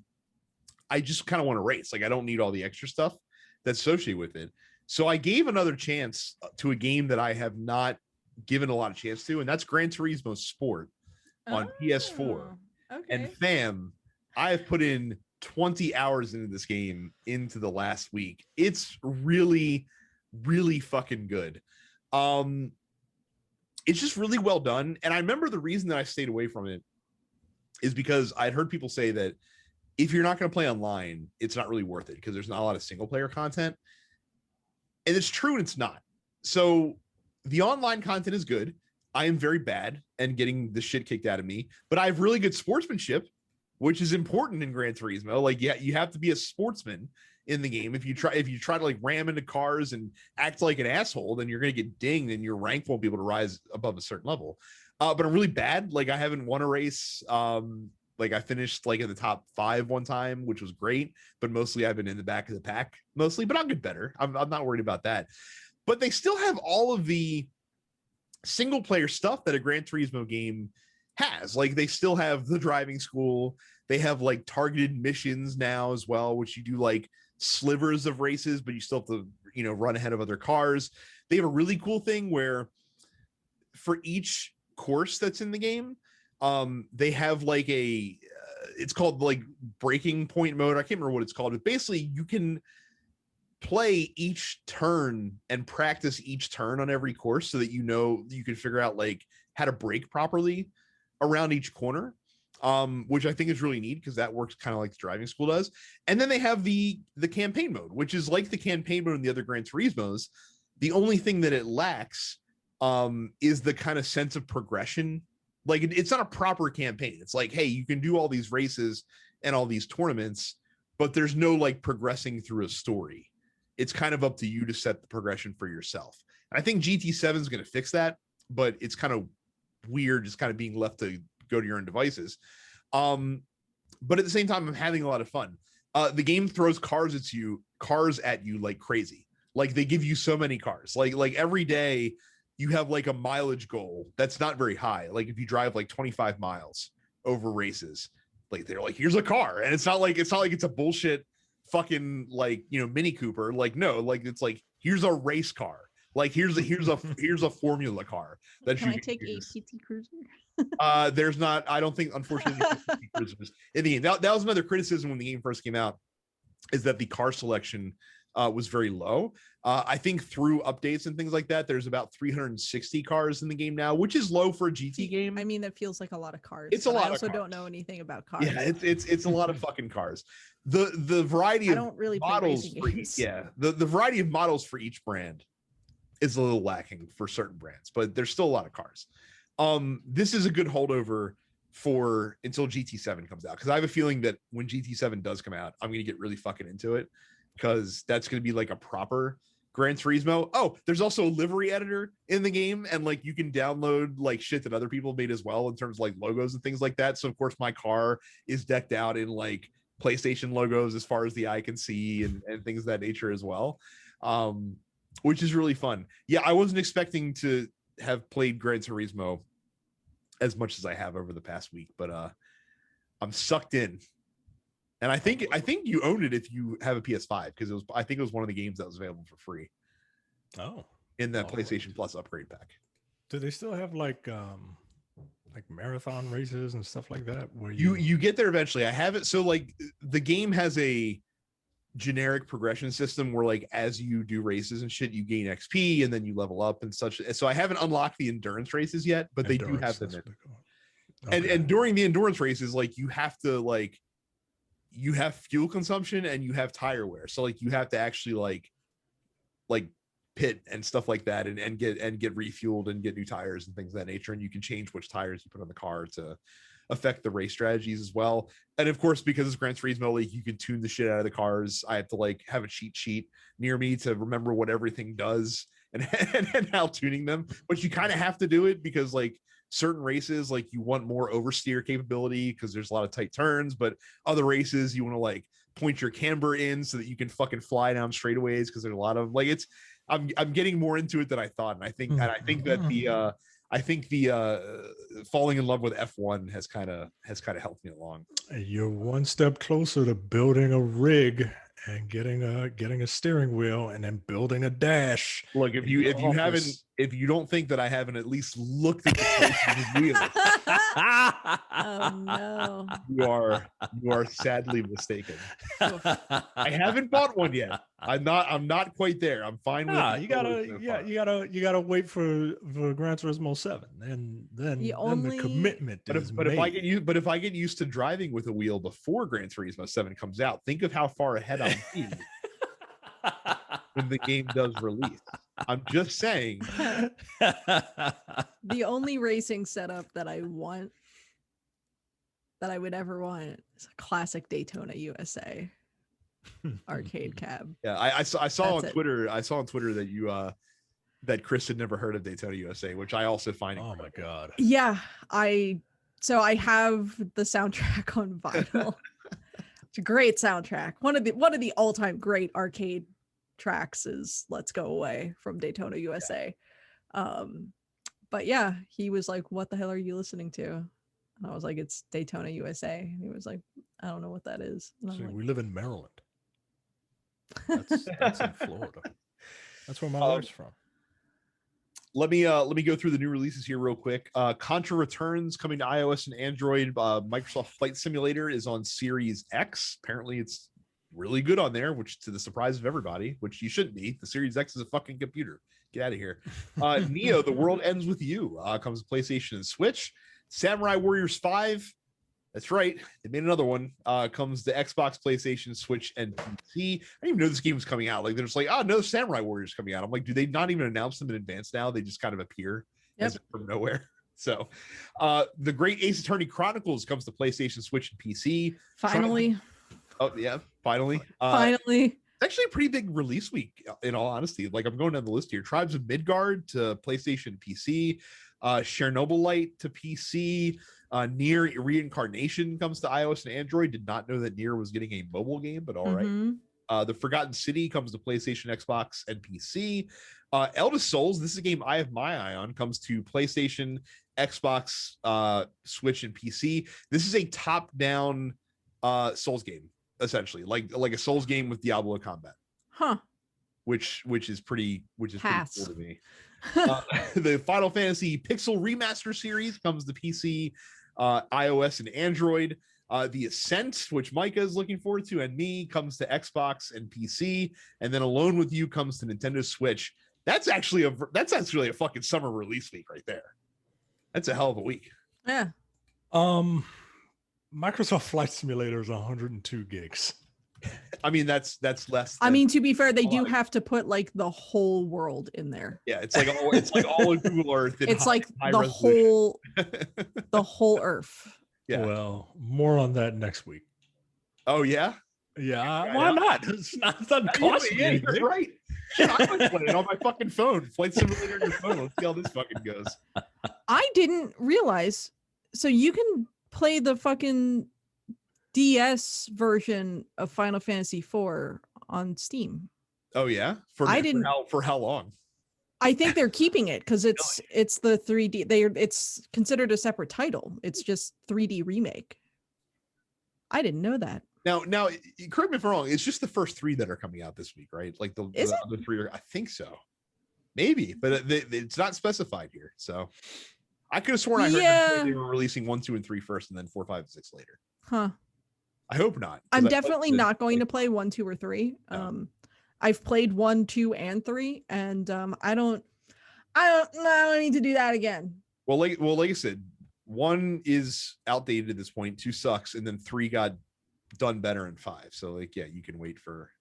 I just kind of want to race. Like, I don't need all the extra stuff that's associated with it. So I gave another chance to a game that I have not given a lot of chance to, and that's Gran Turismo Sport on PS4. Okay. And fam, I have put in 20 hours into this game into the last week. It's really, really fucking good. It's just really well done. And I remember the reason that I stayed away from it is because I'd heard people say that if you're not going to play online, it's not really worth it because there's not a lot of single player content. And it's true, and it's not. So the online content is good. I am very bad and getting the shit kicked out of me, but I have really good sportsmanship, which is important in Gran Turismo. Like, yeah, you have to be a sportsman in the game. If you try to like ram into cars and act like an asshole, then you're going to get dinged and your rank won't be able to rise above a certain level. But I'm really bad. Like, I haven't won a race. Like, I finished like in the top 5 one time, which was great, but mostly I've been in the back of the pack mostly, but I'll get better. I'm not worried about that. But they still have all of the single player stuff that a Gran Turismo game has. Like, they still have the driving school. They have like targeted missions now as well, which you do like slivers of races, but you still have to, you know, run ahead of other cars. They have a really cool thing where for each course that's in the game, they have like it's called like breaking point mode. I can't remember what it's called, but basically you can play each turn and practice each turn on every course so that, you know, you can figure out like how to brake properly around each corner, which I think is really neat because that works kind of like the driving school does. And then they have the campaign mode, which is like the campaign mode in the other Gran Turismos. The only thing that it lacks is the kind of sense of progression. Like, it's not a proper campaign. It's like, hey, you can do all these races and all these tournaments, but there's no like progressing through a story. It's kind of up to you to set the progression for yourself. And I think GT7 is going to fix that, but it's kind of weird just kind of being left to go to your own devices. But at the same time, I'm having a lot of fun. The game throws cars at you like crazy. Like, they give you so many cars. Like every day you have like a mileage goal that's not very high. Like, if you drive like 25 miles over races, like they're like, here's a car. And it's not like it's a bullshit fucking like, you know, Mini Cooper. Like, no, like it's like, here's a race car. Like, here's a formula car that Can you I take a PT Cruiser? There's not, I don't think, unfortunately, in the game. That was another criticism when the game first came out, is that the car selection was very low. I think through updates and things like that, there's about 360 cars in the game now, which is low for a GT game. I mean, that feels like a lot of cars. It's a lot. I also don't know anything about cars. Yeah, it's a lot of fucking cars. The variety of models for the variety of models for each brand is a little lacking for certain brands, but there's still a lot of cars. This is a good holdover for until GT7 comes out, because I have a feeling that when GT7 does come out, I'm gonna get really fucking into it, because that's gonna be like a proper Gran Turismo. Oh, there's also a livery editor in the game, and like you can download like shit that other people made as well in terms of like logos and things like that. So of course my car is decked out in like PlayStation logos as far as the eye can see, and things of that nature as well, which is really fun. Yeah, I wasn't expecting to have played Gran Turismo as much as I have over the past week, but I'm sucked in. And I think you own it if you have a PS5, because I think it was one of the games that was available for free. Oh, in that PlayStation Plus upgrade pack. Do they still have like marathon races and stuff like that? Where you get there eventually. I have it. So like the game has a generic progression system where like as you do races and shit, you gain XP and then you level up and such. So I haven't unlocked the endurance races yet, but they do have them in. Okay. And during the endurance races, like you have to like you have fuel consumption and you have tire wear. So like you have to actually like pit and stuff like that and get refueled and get new tires and things of that nature. And you can change which tires you put on the car to affect the race strategies as well. And of course, because it's Gran Turismo, like you can tune the shit out of the cars. I have to like have a cheat sheet near me to remember what everything does and how tuning them. But you kind of have to do it because like certain races, like you want more oversteer capability because there's a lot of tight turns, but other races you want to like point your camber in so that you can fucking fly down straightaways because there's a lot of like it's I'm getting more into it than I thought. And I think that the falling in love with F1 has kind of helped me along. You're one step closer to building a rig and getting a steering wheel and then building a dash. Look, if you don't think that I haven't at least looked at the wheel, oh no, you are sadly mistaken. I haven't bought one yet. I'm not quite there. I'm fine with it. You gotta wait for Gran Turismo 7 and then the commitment is made. If I get used to driving with a wheel before Gran Turismo 7 comes out, think of how far ahead I'll be when the game does release. I'm just saying. The only racing setup that I want, that I would ever want, is a classic Daytona USA arcade cab. Yeah, I saw on Twitter that you that Chris had never heard of Daytona USA, which I also find incredible. My god. Yeah, I have the soundtrack on vinyl. It's a great soundtrack. One of the all-time great arcade tracks is Let's Go Away from Daytona USA. Yeah. But yeah, he was like, what the hell are you listening to? And I was like, it's Daytona USA. And he was like, I don't know what that is. See, we live in Maryland. That's in Florida. That's where my wife's from. Let me go through the new releases here real quick. Contra returns, coming to iOS and Android. Microsoft Flight Simulator is on Series X. Apparently it's really good on there, which to the surprise of everybody, which you shouldn't be. The Series X is a fucking computer. Get out of here. Neo, The World Ends With You, comes to PlayStation and Switch. Samurai Warriors 5, that's right, they made another one, comes to Xbox, PlayStation, Switch, and PC. I didn't even know this game was coming out. Like, they're just like, oh, no, Samurai Warriors coming out. I'm like, do they not even announce them in advance now? They just kind of appear as from nowhere. So, The Great Ace Attorney Chronicles comes to PlayStation, Switch, and PC. Finally. Finally. Finally. It's actually a pretty big release week, in all honesty. Like, I'm going down the list here. Tribes of Midgard to PlayStation and PC. Chernobylite to PC. Nier Reincarnation comes to iOS and Android. Did not know that Nier was getting a mobile game, but all right. The Forgotten City comes to PlayStation, Xbox, and PC. Eldest Souls, this is a game I have my eye on, comes to PlayStation, Xbox, Switch, and PC. This is a top-down Souls game, essentially, like a Souls game with Diablo combat. Which is pretty cool to me. The Final Fantasy Pixel Remaster series comes to PC, iOS, and Android. The Ascent, which Micah is looking forward to, and me, comes to Xbox and PC. And then Alone With You comes to Nintendo Switch. That's actually a fucking summer release week right there. That's a hell of a week. Yeah. Microsoft Flight Simulator is 102 gigs. I mean, that's less. I mean, to be fair, they do have to put like the whole world in there. Yeah, it's like all of Google Earth. It's like the whole Earth. Yeah. Well, more on that next week. Oh yeah. Yeah. Why not? It's not costly. Yeah, you're right. Shit, I might play it on my fucking phone. Flight Simulator on your phone. Let's see how this fucking goes. I didn't realize. So you can play the fucking DS version of Final Fantasy IV on Steam. Oh yeah, for how long? I think they're keeping it because it's the 3D. It's considered a separate title. It's just 3D remake. I didn't know that. Now, correct me if I'm wrong. It's just the first 3 that are coming out this week, right? Like the other 3 are. I think so. Maybe, but it's not specified here. So I could have sworn I heard they were releasing 1, 2, and 3 first, and then 4, 5, and 6 later. Huh. I hope not. I'm definitely not going to play 1, 2, or 3. No. I've played 1, 2, and 3, and I don't need to do that again. Well, like I said, 1 is outdated at this point. 2 sucks, and then 3 got done better in 5. So like, yeah, you can wait for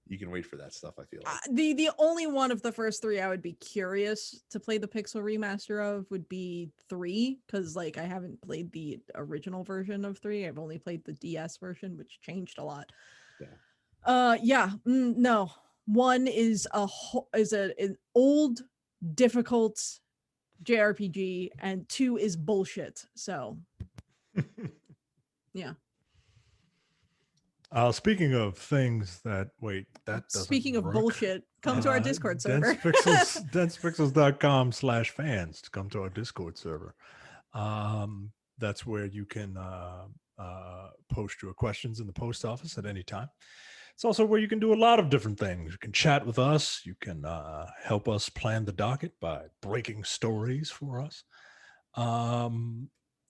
that stuff. I feel like the only one of the first 3 I would be curious to play the pixel remaster of would be 3, because like I haven't played the original version of 3. I've only played the DS version, which changed a lot. No. 1 is an old, difficult JRPG, and 2 is bullshit. So yeah. Speaking of things that speaking of bullshit, come to our Discord server. densepixels.com/fans to come to our Discord server. That's where you can post your questions in the post office at any time. It's also where you can do a lot of different things. You can chat with us. You can help us plan the docket by breaking stories for us.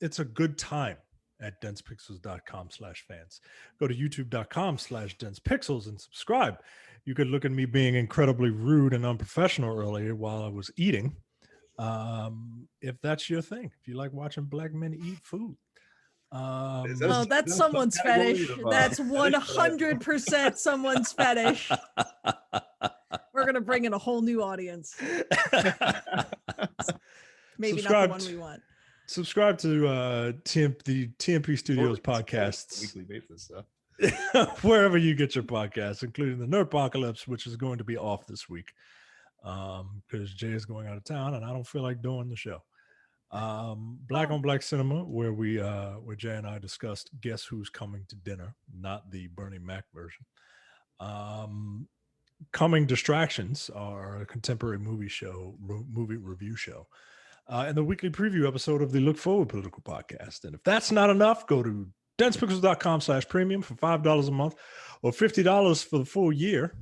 It's a good time at densepixels.com/fans. Go to youtube.com/densepixels and subscribe. You could look at me being incredibly rude and unprofessional earlier while I was eating. If that's your thing, if you like watching black men eat food. That's someone's fetish. That's 100% someone's fetish. We're going to bring in a whole new audience. Maybe not the one we want. Subscribe to the TMP Studios podcasts weekly basis, wherever you get your podcasts, including the Nerdpocalypse, which is going to be off this week because Jay is going out of town and I don't feel like doing the show. Black on Black Cinema, where Jay and I discussed Guess Who's Coming to Dinner, not the Bernie Mac version. Coming Distractions, our contemporary movie review show. And the weekly preview episode of the Look Forward Political Podcast. And if that's not enough, go to densepixels.com/premium for $5 a month or $50 for the full year.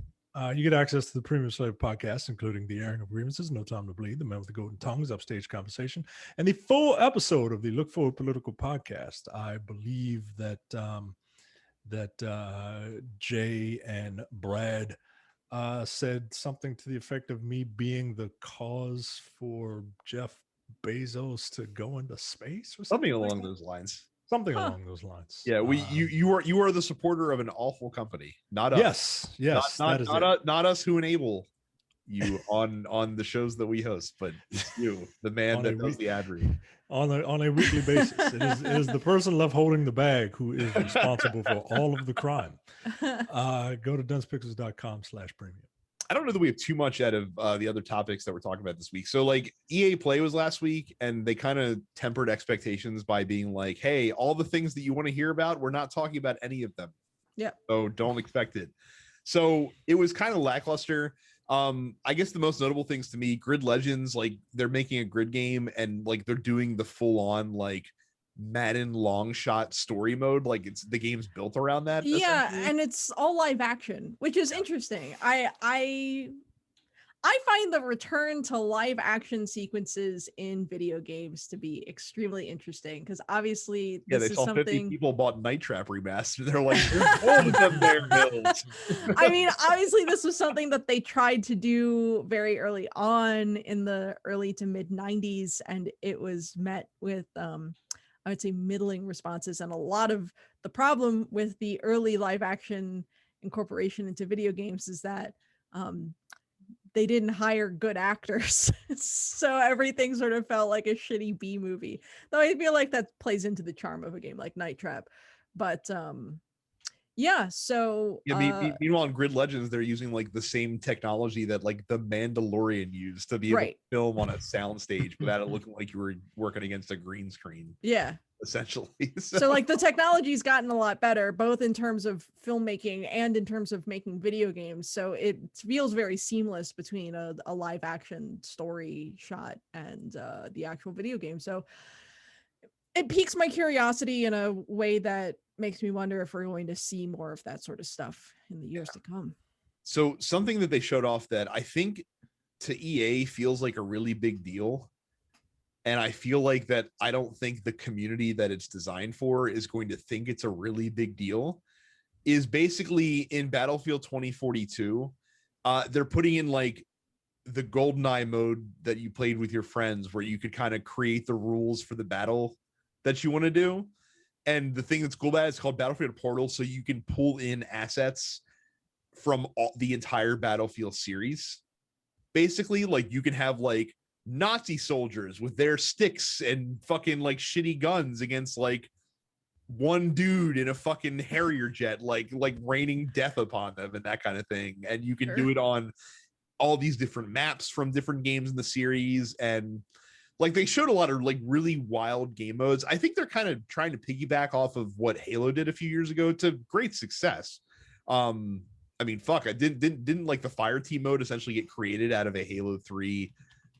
You get access to the Premium Slave podcast, including the airing of grievances, No Time to Bleed, The Man with the Golden Tongues, Upstage Conversation, and the full episode of the Look Forward Political Podcast. I believe that Jay and Brad said something to the effect of me being the cause for Jeff Bezos to go into space or something along those lines. Along those lines. Yeah, you are the supporter of an awful company, not us. Yes, not us who enable you on the shows that we host, but it's you, the man that does the ad read on a weekly basis. It is the person left holding the bag who is responsible for all of the crime. Go to densepixels.com/premium. I don't know that we have too much out of the other topics that we're talking about this week. So like EA Play was last week, and they kind of tempered expectations by being like, hey, all the things that you want to hear about, we're not talking about any of them. Yeah. So don't expect it. So it was kind of lackluster. I guess the most notable things to me, Grid Legends, like they're making a grid game and like they're doing the full on like Madden long shot story mode, like it's the game's built around that. And it's all live action, which is interesting. I find the return to live action sequences in video games to be extremely interesting because obviously they saw 50 people bought Night Trap remastered. They're like, there's all of them there built. I mean, obviously this was something that they tried to do very early on in the early to mid 90s, and it was met with I would say middling responses. And a lot of the problem with the early live action incorporation into video games is that they didn't hire good actors. So everything sort of felt like a shitty B movie. Though I feel like that plays into the charm of a game like Night Trap. But meanwhile in Grid Legends they're using like the same technology that like the Mandalorian used to be able to film on a soundstage without it looking like you were working against a green screen. Yeah, essentially. So like the technology's gotten a lot better, both in terms of filmmaking and in terms of making video games. So it feels very seamless between a live action story shot and the actual video game. So it piques my curiosity in a way that makes me wonder if we're going to see more of that sort of stuff in the years to come. So something that they showed off that I think to EA feels like a really big deal. And I feel like that I don't think the community that it's designed for is going to think it's a really big deal, is basically in Battlefield 2042. They're putting in like the GoldenEye mode that you played with your friends, where you could kind of create the rules for the battle that you want to do. And the thing that's cool about it is called Battlefield Portal. So you can pull in assets from the entire Battlefield series. Basically, like you can have like Nazi soldiers with their sticks and fucking like shitty guns against like one dude in a fucking Harrier jet, like raining death upon them and that kind of thing. And you can do it on all these different maps from different games in the series. And like they showed a lot of like really wild game modes. I think they're kind of trying to piggyback off of what Halo did a few years ago to great success. I mean, fuck, I didn't like the fire team mode essentially get created out of a Halo 3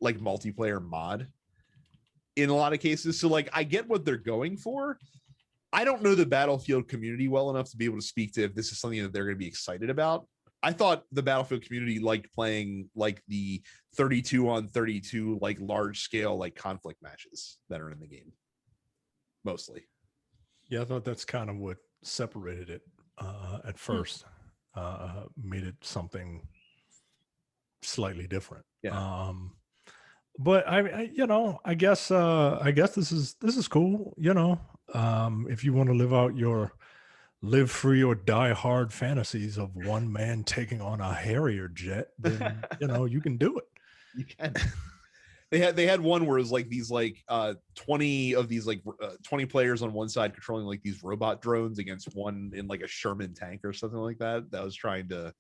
like multiplayer mod in a lot of cases. So like I get what they're going for. I don't know the Battlefield community well enough to be able to speak to if this is something that they're going to be excited about. I thought the Battlefield community liked playing like the 32-on-32 like large scale like conflict matches that are in the game mostly. Yeah, I thought that's kind of what separated it at first. Made it something slightly different. Yeah. But I guess this is cool. If you want to live out your live free or die hard fantasies of one man taking on a Harrier jet, then you can do it. You can. They had one where it was like these like 20 of these like 20 players on one side controlling like these robot drones against one in like a Sherman tank or something like that was trying to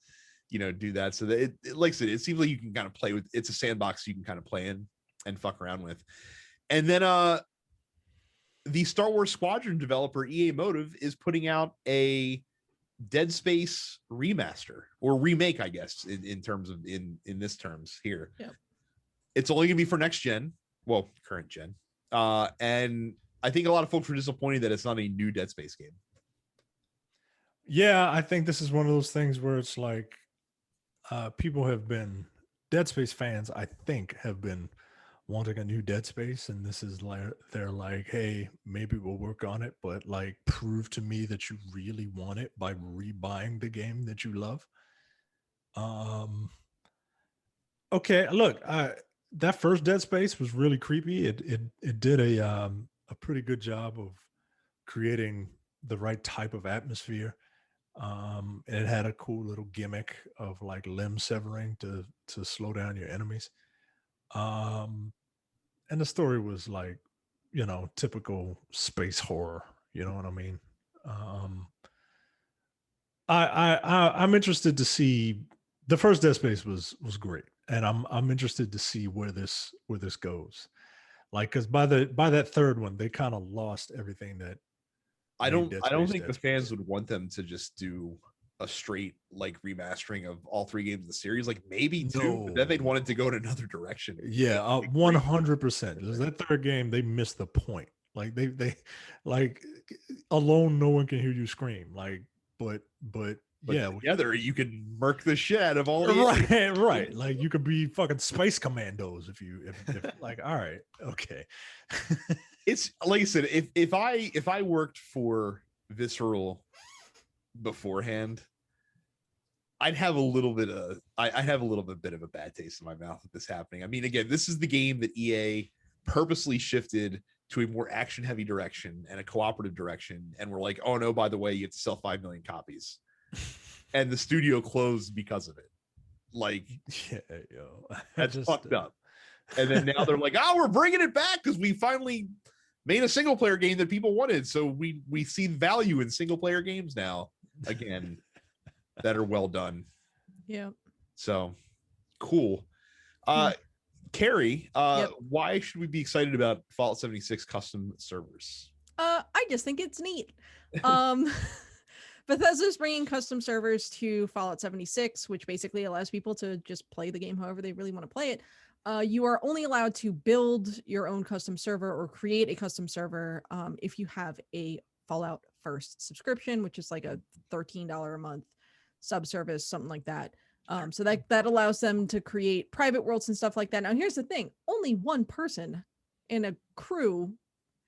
do that. So that it like I said, it seems like you can kind of play with, it's a sandbox you can kind of play in and fuck around with. And then the Star Wars Squadron developer EA Motive is putting out a Dead Space remaster or remake, I guess, in terms of in this terms here. Yep. It's only gonna be for next gen, well, current gen. And I think a lot of folks were disappointed that it's not a new Dead Space game. Yeah, I think this is one of those things where it's like people have been, Dead Space fans, I think, have been wanting a new Dead Space, and this is like they're like, hey, maybe we'll work on it, but like prove to me that you really want it by rebuying the game that you love. Okay, look, that first Dead Space was really creepy. It did a pretty good job of creating the right type of atmosphere. And it had a cool little gimmick of like limb severing to slow down your enemies. And the story was like, typical space horror. You know what I mean? I'm interested to see. The first Dead Space was great, and I'm interested to see where this goes. Like, because by that third one, they kind of lost everything that. I don't think the fans would want them to just do a straight like remastering of all three games of the series. Like maybe two, but then they'd want it to go in another direction. Yeah, 100%. That third game, they missed the point. Like they like alone, no one can hear you scream. Like, but yeah, together you can murk the shit out of all the right. Like you could be fucking space commandos if like, all right, okay. It's like I said, if I worked for Visceral beforehand, I'd have a little bit of a bad taste in my mouth with this happening. I mean, again, this is the game that EA purposely shifted to a more action heavy direction and a cooperative direction, and we're like, oh no, by the way, you have to sell 5 million copies, and the studio closed because of it. Like, yeah, yo, that's fucked up. And then now they're like, oh, we're bringing it back because we finally made a single player game that people wanted. So we see value in single player games now again that are well done. Yeah. So cool. Carrie, why should we be excited about Fallout 76 custom servers? I just think it's neat. Bethesda's bringing custom servers to Fallout 76, which basically allows people to just play the game however they really want to play it. You are only allowed to build your own custom server or create a custom server if you have a Fallout First subscription, which is like a $13 a month subservice, something like that. So that allows them to create private worlds and stuff like that. Now, here's the thing. Only one person in a crew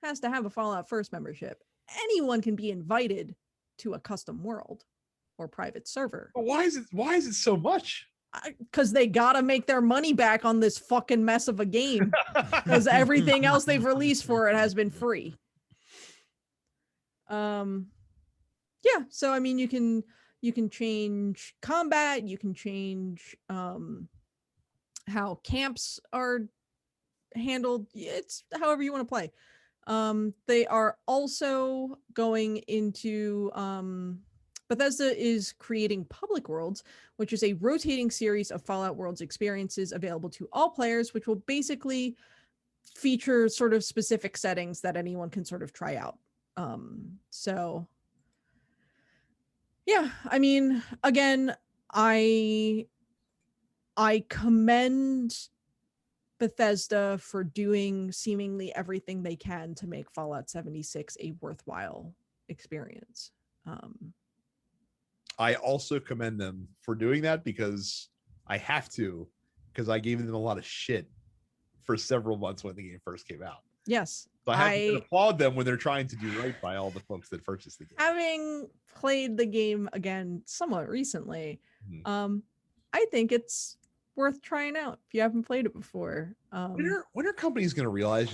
has to have a Fallout First membership. Anyone can be invited to a custom world or private server. But why is it so much? Because they gotta make their money back on this fucking mess of a game. Because everything else they've released for it has been free. Yeah, so I mean, you can change combat, you can change how camps are handled. It's however you want to play. They are also going into Bethesda is creating Public Worlds, which is a rotating series of Fallout Worlds experiences available to all players, which will basically feature sort of specific settings that anyone can sort of try out. So yeah, I mean, again, I commend Bethesda for doing seemingly everything they can to make Fallout 76 a worthwhile experience. I also commend them for doing that because I gave them a lot of shit for several months when the game first came out. Yes. So I have to applaud them when they're trying to do right by all the folks that purchased the game. Having played the game again somewhat recently, I think it's worth trying out if you haven't played it before. When are companies going to realize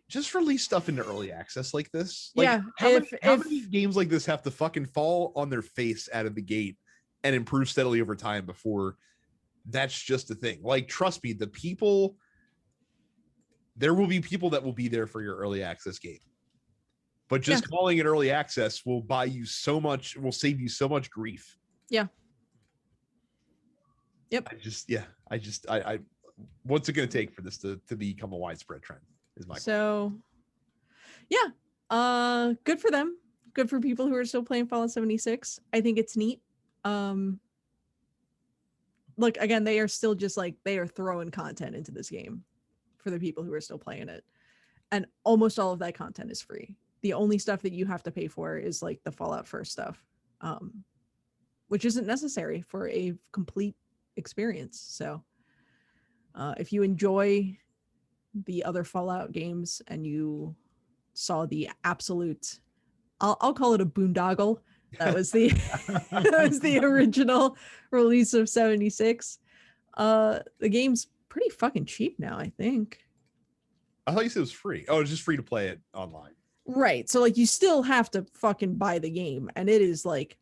just release stuff into early access like this? Like, yeah. How many games like this have to fucking fall on their face out of the gate and improve steadily over time before that's just a thing? Like, trust me, there will be people that will be there for your early access game. But just calling it early access will save you so much grief. Yeah. Yep. I what's it going to take for this to become a widespread trend is my question. So good for them. Good for people who are still playing Fallout 76. I think it's neat. Look, again, they are still just like, they are throwing content into this game for the people who are still playing it. And almost all of that content is free. The only stuff that you have to pay for is like the Fallout First stuff, which isn't necessary for a complete experience. So if you enjoy the other Fallout games and you saw the absolute, I'll call it a boondoggle, that was the original release of 76. The game's pretty fucking cheap now, I think. I thought you said it was free. Oh, it's just free to play it online. Right. So like you still have to fucking buy the game, and it is like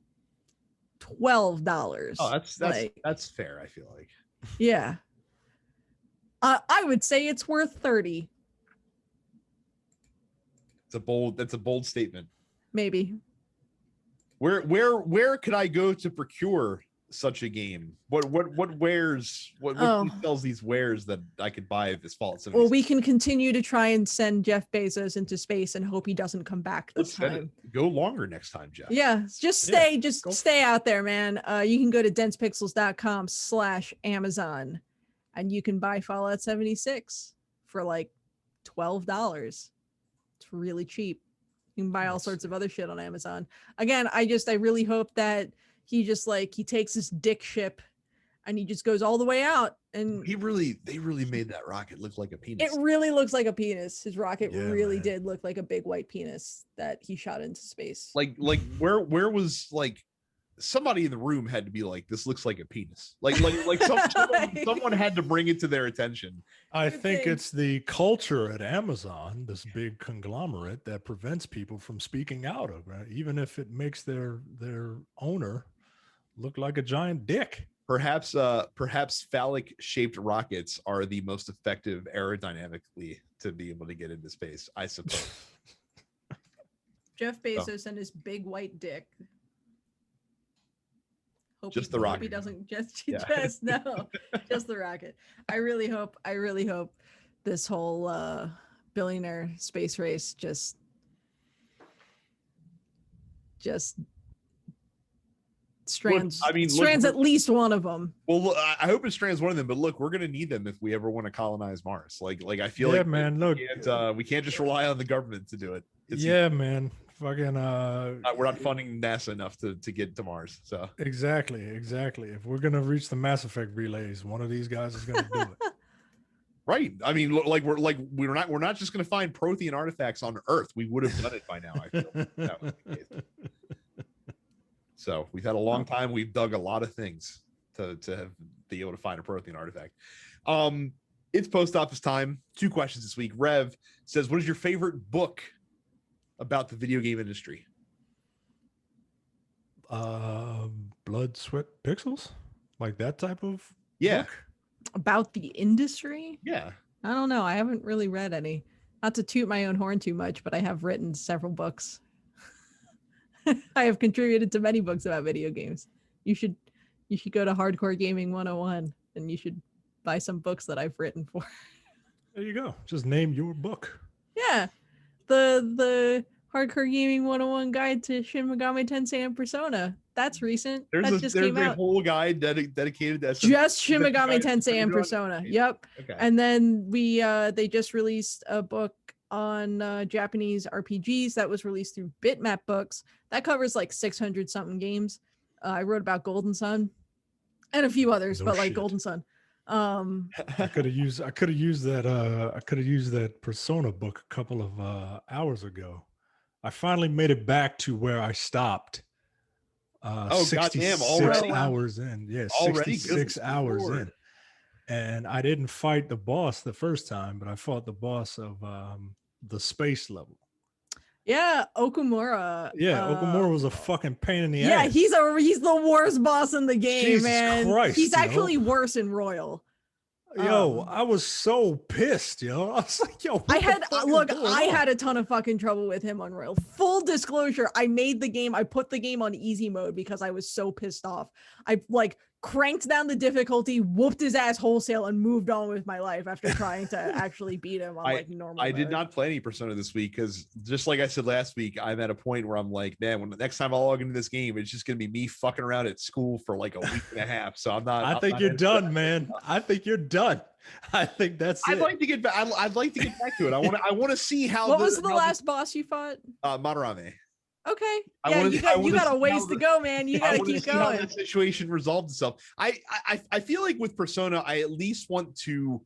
$12. Oh, that's fair, I feel like. Yeah. I would say it's worth $30. That's a bold statement. Maybe. Where could I go to procure such a game? What wares? What sells these wares that I could buy if this Fallout 76? Well, we can continue to try and send Jeff Bezos into space and hope he doesn't come back this time. Go longer next time, Jeff. Yeah, stay out there, man. You can go to densepixels.com/Amazon and you can buy Fallout 76 for like $12. It's really cheap. You can buy all sorts of other shit on Amazon. Again, I really hope that he takes his dick ship and he just goes all the way out. And they really made that rocket look like a penis. It really looks like a penis. His rocket did look like a big white penis that he shot into space. Like where was like somebody in the room had to be like, this looks like a penis. Someone had to bring it to their attention. I think it's the culture at Amazon, this big conglomerate, that prevents people from speaking out of it, even if it makes their owner look like a giant dick. Perhaps phallic shaped rockets are the most effective aerodynamically to be able to get into space, I suppose. Jeff Bezos and his big white dick. Just the rocket. He doesn't just the rocket. I really hope this whole billionaire space race just just strands. Look, I mean, strands at least one of them. Well, look, I hope it strands one of them. But look, we're gonna need them if we ever want to colonize Mars. Like I feel like man, look, we can't just rely on the government to do it. Man, fucking we're not funding NASA enough to get to Mars. So exactly. If we're gonna reach the Mass Effect relays, one of these guys is gonna do it. Right. I mean, we're not just gonna find Prothean artifacts on Earth. We would have done it by now. I feel that was the case. So we've had a long time. We've dug a lot of things to be able to find a Prothean artifact. It's post office time. 2 questions this week. Rev says, what is your favorite book about the video game industry? Blood, Sweat, Pixels? Like that type of book? About the industry? Yeah. I don't know. I haven't really read any. Not to toot my own horn too much, but I have written several books. I have contributed to many books about video games. You should go to Hardcore Gaming 101 and you should buy some books that I've written for. There you go. Just name your book. Yeah. The Hardcore Gaming 101 guide to Shin Megami Tensei and Persona. That's recent. There's a whole guide dedicated to just Shin Megami Tensei and Persona. Yep. Okay. And then they just released a book on Japanese RPGs that was released through Bitmap Books. That covers like 600 something games. I wrote about Golden Sun and a few others, but like Golden Sun. I could have used that Persona book a couple of hours ago. I finally made it back to where I stopped. 66 hours in. Yeah, 66 hours in. And I didn't fight the boss the first time, but I fought the boss of the space level. Yeah, Okumura. Yeah, Okumura was a fucking pain in the ass. Yeah, he's the worst boss in the game, Jesus man. Christ, he's actually worse in Royal. Yo, I was so pissed, yo. I was like, yo, I had a ton of fucking trouble with him on Royal. Full disclosure, I put the game on easy mode because I was so pissed off. I cranked down the difficulty, whooped his ass wholesale, and moved on with my life after trying to actually beat him on normal I mode. did not play any Persona this week because just like I said last week, I'm at a point where I'm like, man, when the next time I log into this game, it's just gonna be me fucking around at school for like a week and a half. So I'm not. I think you're done, man. I think you're done. I think that's it. I'd like to get back. I'd like to get back to it. I want to see how. What was the last boss you fought? Madarame. Okay. Yeah, you got a ways to go, man. You got to keep going. How that situation resolved itself. I feel like with Persona, I at least want to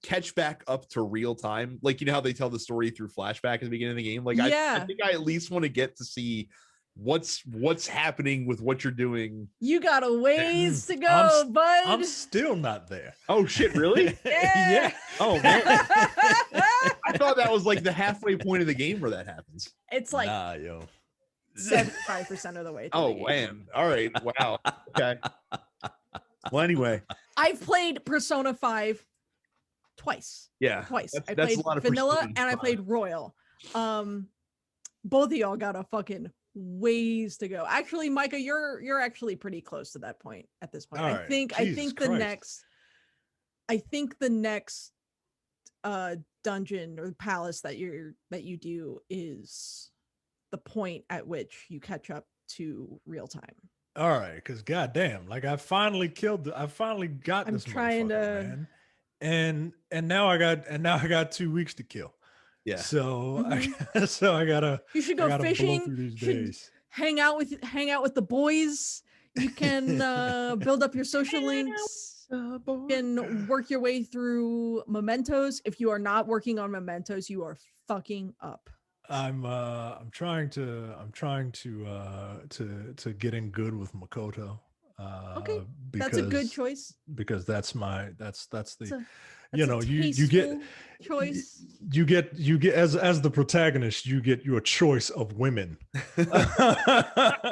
catch back up to real time. Like, you know how they tell the story through flashback at the beginning of the game? Like, I think I at least want to get to see what's happening with what you're doing. You got a ways to go, bud. I'm still not there. Oh shit, really? Yeah. Oh man. I thought that was like the halfway point of the game where that happens. It's like 75% of the way. Oh man. All right. Wow. Okay. Well, anyway. I've played Persona 5 twice. Yeah. Twice. I played Vanilla and I played Royal. Both of y'all got a fucking ways to go. Actually, Micah, you're actually pretty close to that point at this point. I think the next dungeon or palace that you do is the point at which you catch up to real time. All right, because goddamn, like I finally got this trying to, man. And now I got 2 weeks to kill. Yeah. So I gotta. You should go fishing. Hang out with the boys. You can build up your social links. You can work your way through mementos. If you are not working on mementos, you are fucking up. I'm trying to get in good with Makoto. Okay, that's a good choice. Because that's the you get choice. You get as the protagonist, you get your choice of women. Yeah,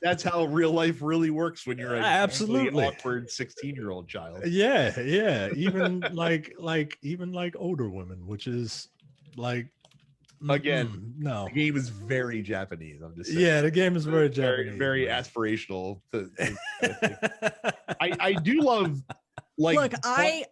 that's how real life really works when you're absolutely awkward 16-year-old child. Yeah. Even like older women, which is like. Again, no. The game is very Japanese. I'm just saying. Yeah, the game is very Japanese. Very aspirational. I do love. Like, look, I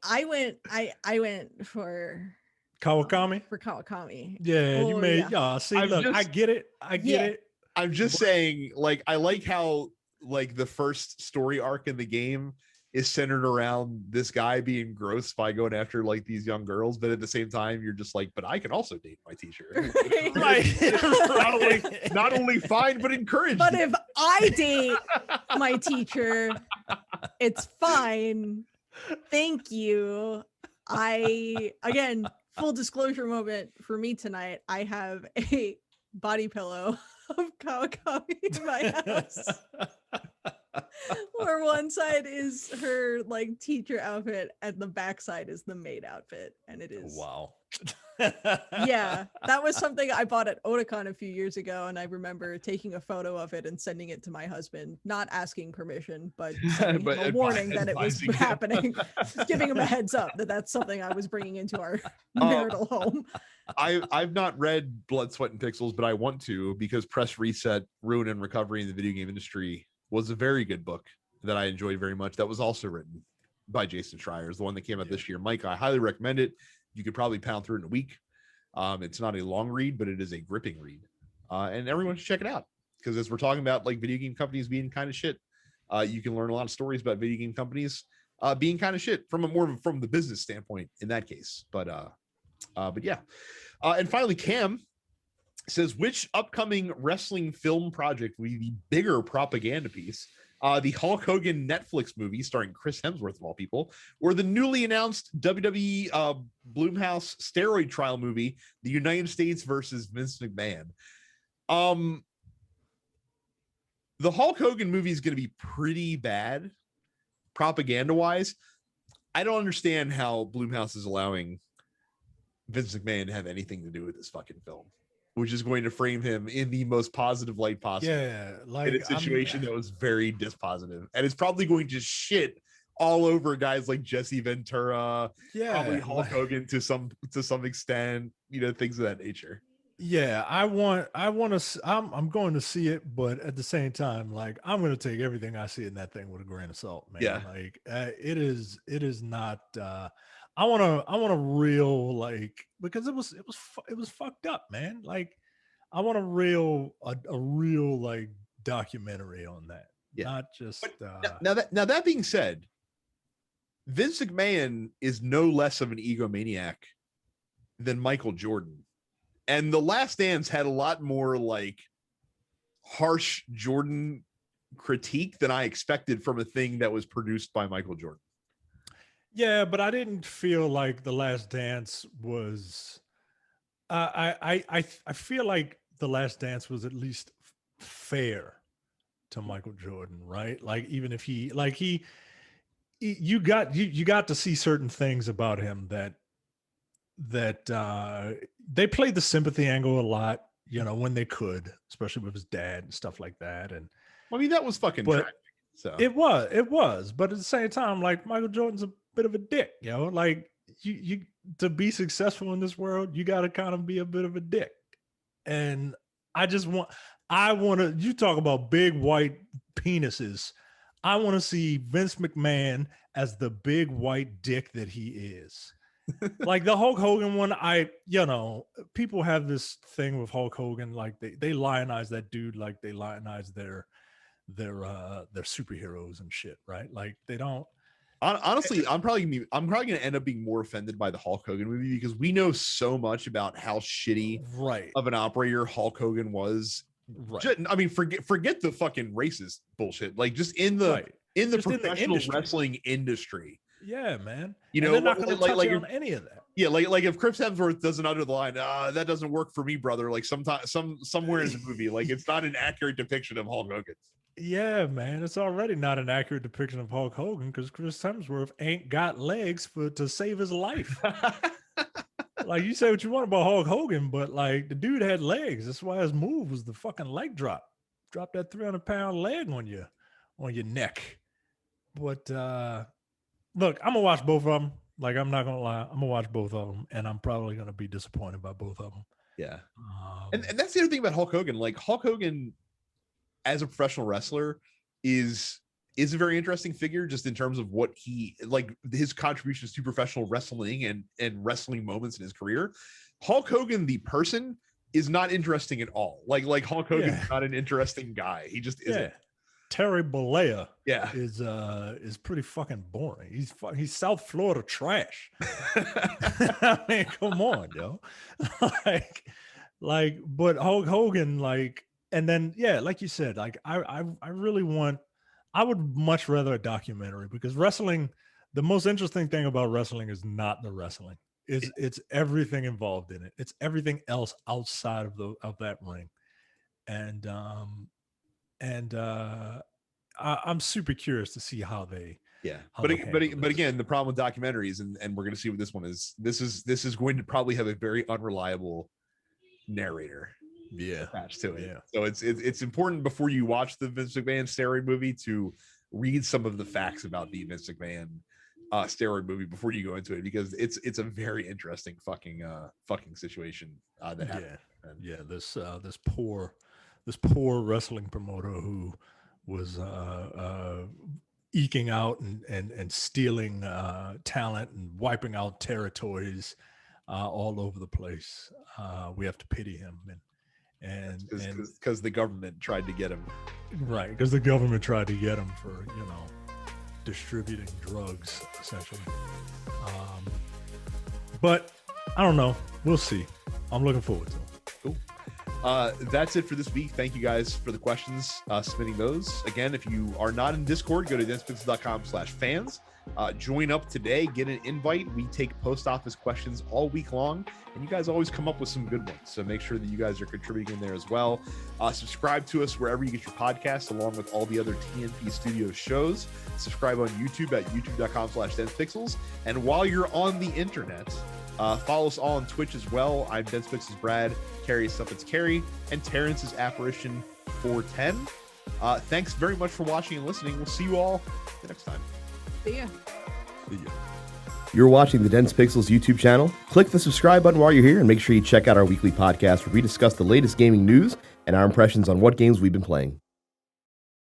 went for Kawakami? For Kawakami. Yeah, you made see, I get it. I get it. I'm just saying, like, I like how like the first story arc in the game is centered around this guy being gross by going after like these young girls, but at the same time you're just like, but I can also date my teacher. Right. not only fine but encouraged. But if I date my teacher, it's fine. Thank you. Again, full disclosure moment for me tonight, I have a body pillow of Kawakami in my house. Where one side is her like teacher outfit and the back side is the maid outfit, and it is wow. Yeah, that was something I bought at Otakon a few years ago, and I remember taking a photo of it and sending it to my husband, not asking permission, but sending him a warning that it was happening, giving him a heads up that that's something I was bringing into our marital home. I've not read Blood, Sweat, and Pixels, but I want to, because Press Reset, Ruin and Recovery in the Video Game Industry was a very good book that I enjoyed very much. That was also written by Jason Schreier, the one that came out this year. Mike, I highly recommend it. You could probably pound through it in a week. It's not a long read, but it is a gripping read. And everyone should check it out, because as we're talking about like video game companies being kind of shit, you can learn a lot of stories about video game companies being kind of shit from from the business standpoint in that case. But yeah. And finally, Cam says, which upcoming wrestling film project will be the bigger propaganda piece? The Hulk Hogan Netflix movie starring Chris Hemsworth of all people, or the newly announced WWE Blumhouse steroid trial movie, The United States versus Vince McMahon? The Hulk Hogan movie is going to be pretty bad propaganda-wise. I don't understand how Blumhouse is allowing Vince McMahon to have anything to do with this fucking film, which is going to frame him in the most positive light possible. Yeah, like in a situation that was very dispositive, and it's probably going to shit all over guys like Jesse Ventura, probably Hulk Hogan to some extent, things of that nature. Yeah, I'm going to see it, but at the same time, like, I'm going to take everything I see in that thing with a grain of salt, man. Yeah, like it is not. I want a real, like, because it was fucked up, man. Like, I want a real like documentary on that. Yeah. Not just now that being said, Vince McMahon is no less of an egomaniac than Michael Jordan. And The Last Dance had a lot more like harsh Jordan critique than I expected from a thing that was produced by Michael Jordan. Yeah, but I didn't feel like The Last Dance was. I feel like The Last Dance was at least fair to Michael Jordan, right? Like, even if you got to see certain things about him that they played the sympathy angle a lot, when they could, especially with his dad and stuff like that. And I mean, that was fucking tragic. So it was, but at the same time, like, Michael Jordan's a bit of a dick, like, you to be successful in this world, you got to kind of be a bit of a dick. And I want to, you talk about big white penises. I want to see Vince McMahon as the big white dick that he is. Like the Hulk Hogan one, people have this thing with Hulk Hogan, like they lionize that dude like they lionize their superheroes and shit, right? Like, they don't. Honestly, I'm probably gonna end up being more offended by the Hulk Hogan movie, because we know so much about how shitty of an operator Hulk Hogan was. Right. I mean, forget the fucking racist bullshit. Like, just in the professional wrestling industry. Yeah, man. They're not going to touch on any of that. Yeah, like if Chris Hemsworth doesn't utter the line, that doesn't work for me, brother. Like, somewhere in the movie, like, it's not an accurate depiction of Hulk Hogan. Yeah, man, it's already not an accurate depiction of Hulk Hogan, because Chris Hemsworth ain't got legs to save his life. Like, you say what you want about Hulk Hogan, but like, the dude had legs. That's why his move was the fucking leg drop. Drop that 300-pound leg on your neck. But look, I'm gonna watch both of them. Like, I'm not gonna lie, I'm gonna watch both of them, and I'm probably gonna be disappointed by both of them. Yeah, and that's the other thing about Hulk Hogan. Like, Hulk Hogan, as a professional wrestler, is is a very interesting figure just in terms of what he like his contributions to professional wrestling and wrestling moments in his career. Hulk Hogan, the person, is not interesting at all. Like Hulk Hogan is not an interesting guy. He just isn't. Terry Bollea is pretty fucking boring. He's South Florida trash. I mean, come on, yo. But Hulk Hogan, like, and then like you said, like I would much rather a documentary, because wrestling, the most interesting thing about wrestling is not the wrestling. It's everything involved in it. It's everything else outside of that ring. And I'm super curious to see how they but again, the problem with documentaries, and we're going to see what this one is, this is going to probably have a very unreliable narrator attached to it. So it's important before you watch the Vince McMahon steroid movie to read some of the facts about the Vince McMahon steroid movie before you go into it, because it's a very interesting fucking situation that happened. This poor wrestling promoter who was eking out and stealing talent and wiping out territories all over the place. We have to pity him, and because the government tried to get him, right? Because the government tried to get him for distributing drugs, essentially. But I don't know. We'll see. I'm looking forward to it. Cool. That's it for this week. Thank you guys for the questions, submitting those. Again, if you are not in Discord, go to denspixels.com/fans. Join up today, get an invite. We take post office questions all week long, and you guys always come up with some good ones. So make sure that you guys are contributing in there as well. Subscribe to us wherever you get your podcasts, along with all the other TNP Studios shows. Subscribe on YouTube at youtube.com/denspixels. And while you're on the internet, follow us all on Twitch as well. I'm denspixels Brad, Carrie's stuff it's Carrie, and Terrence is Apparition 410. Thanks very much for watching and listening. We'll see you all the next time. See ya. You're watching the Dense Pixels YouTube channel. Click the subscribe button while you're here, and make sure you check out our weekly podcast where we discuss the latest gaming news and our impressions on what games we've been playing.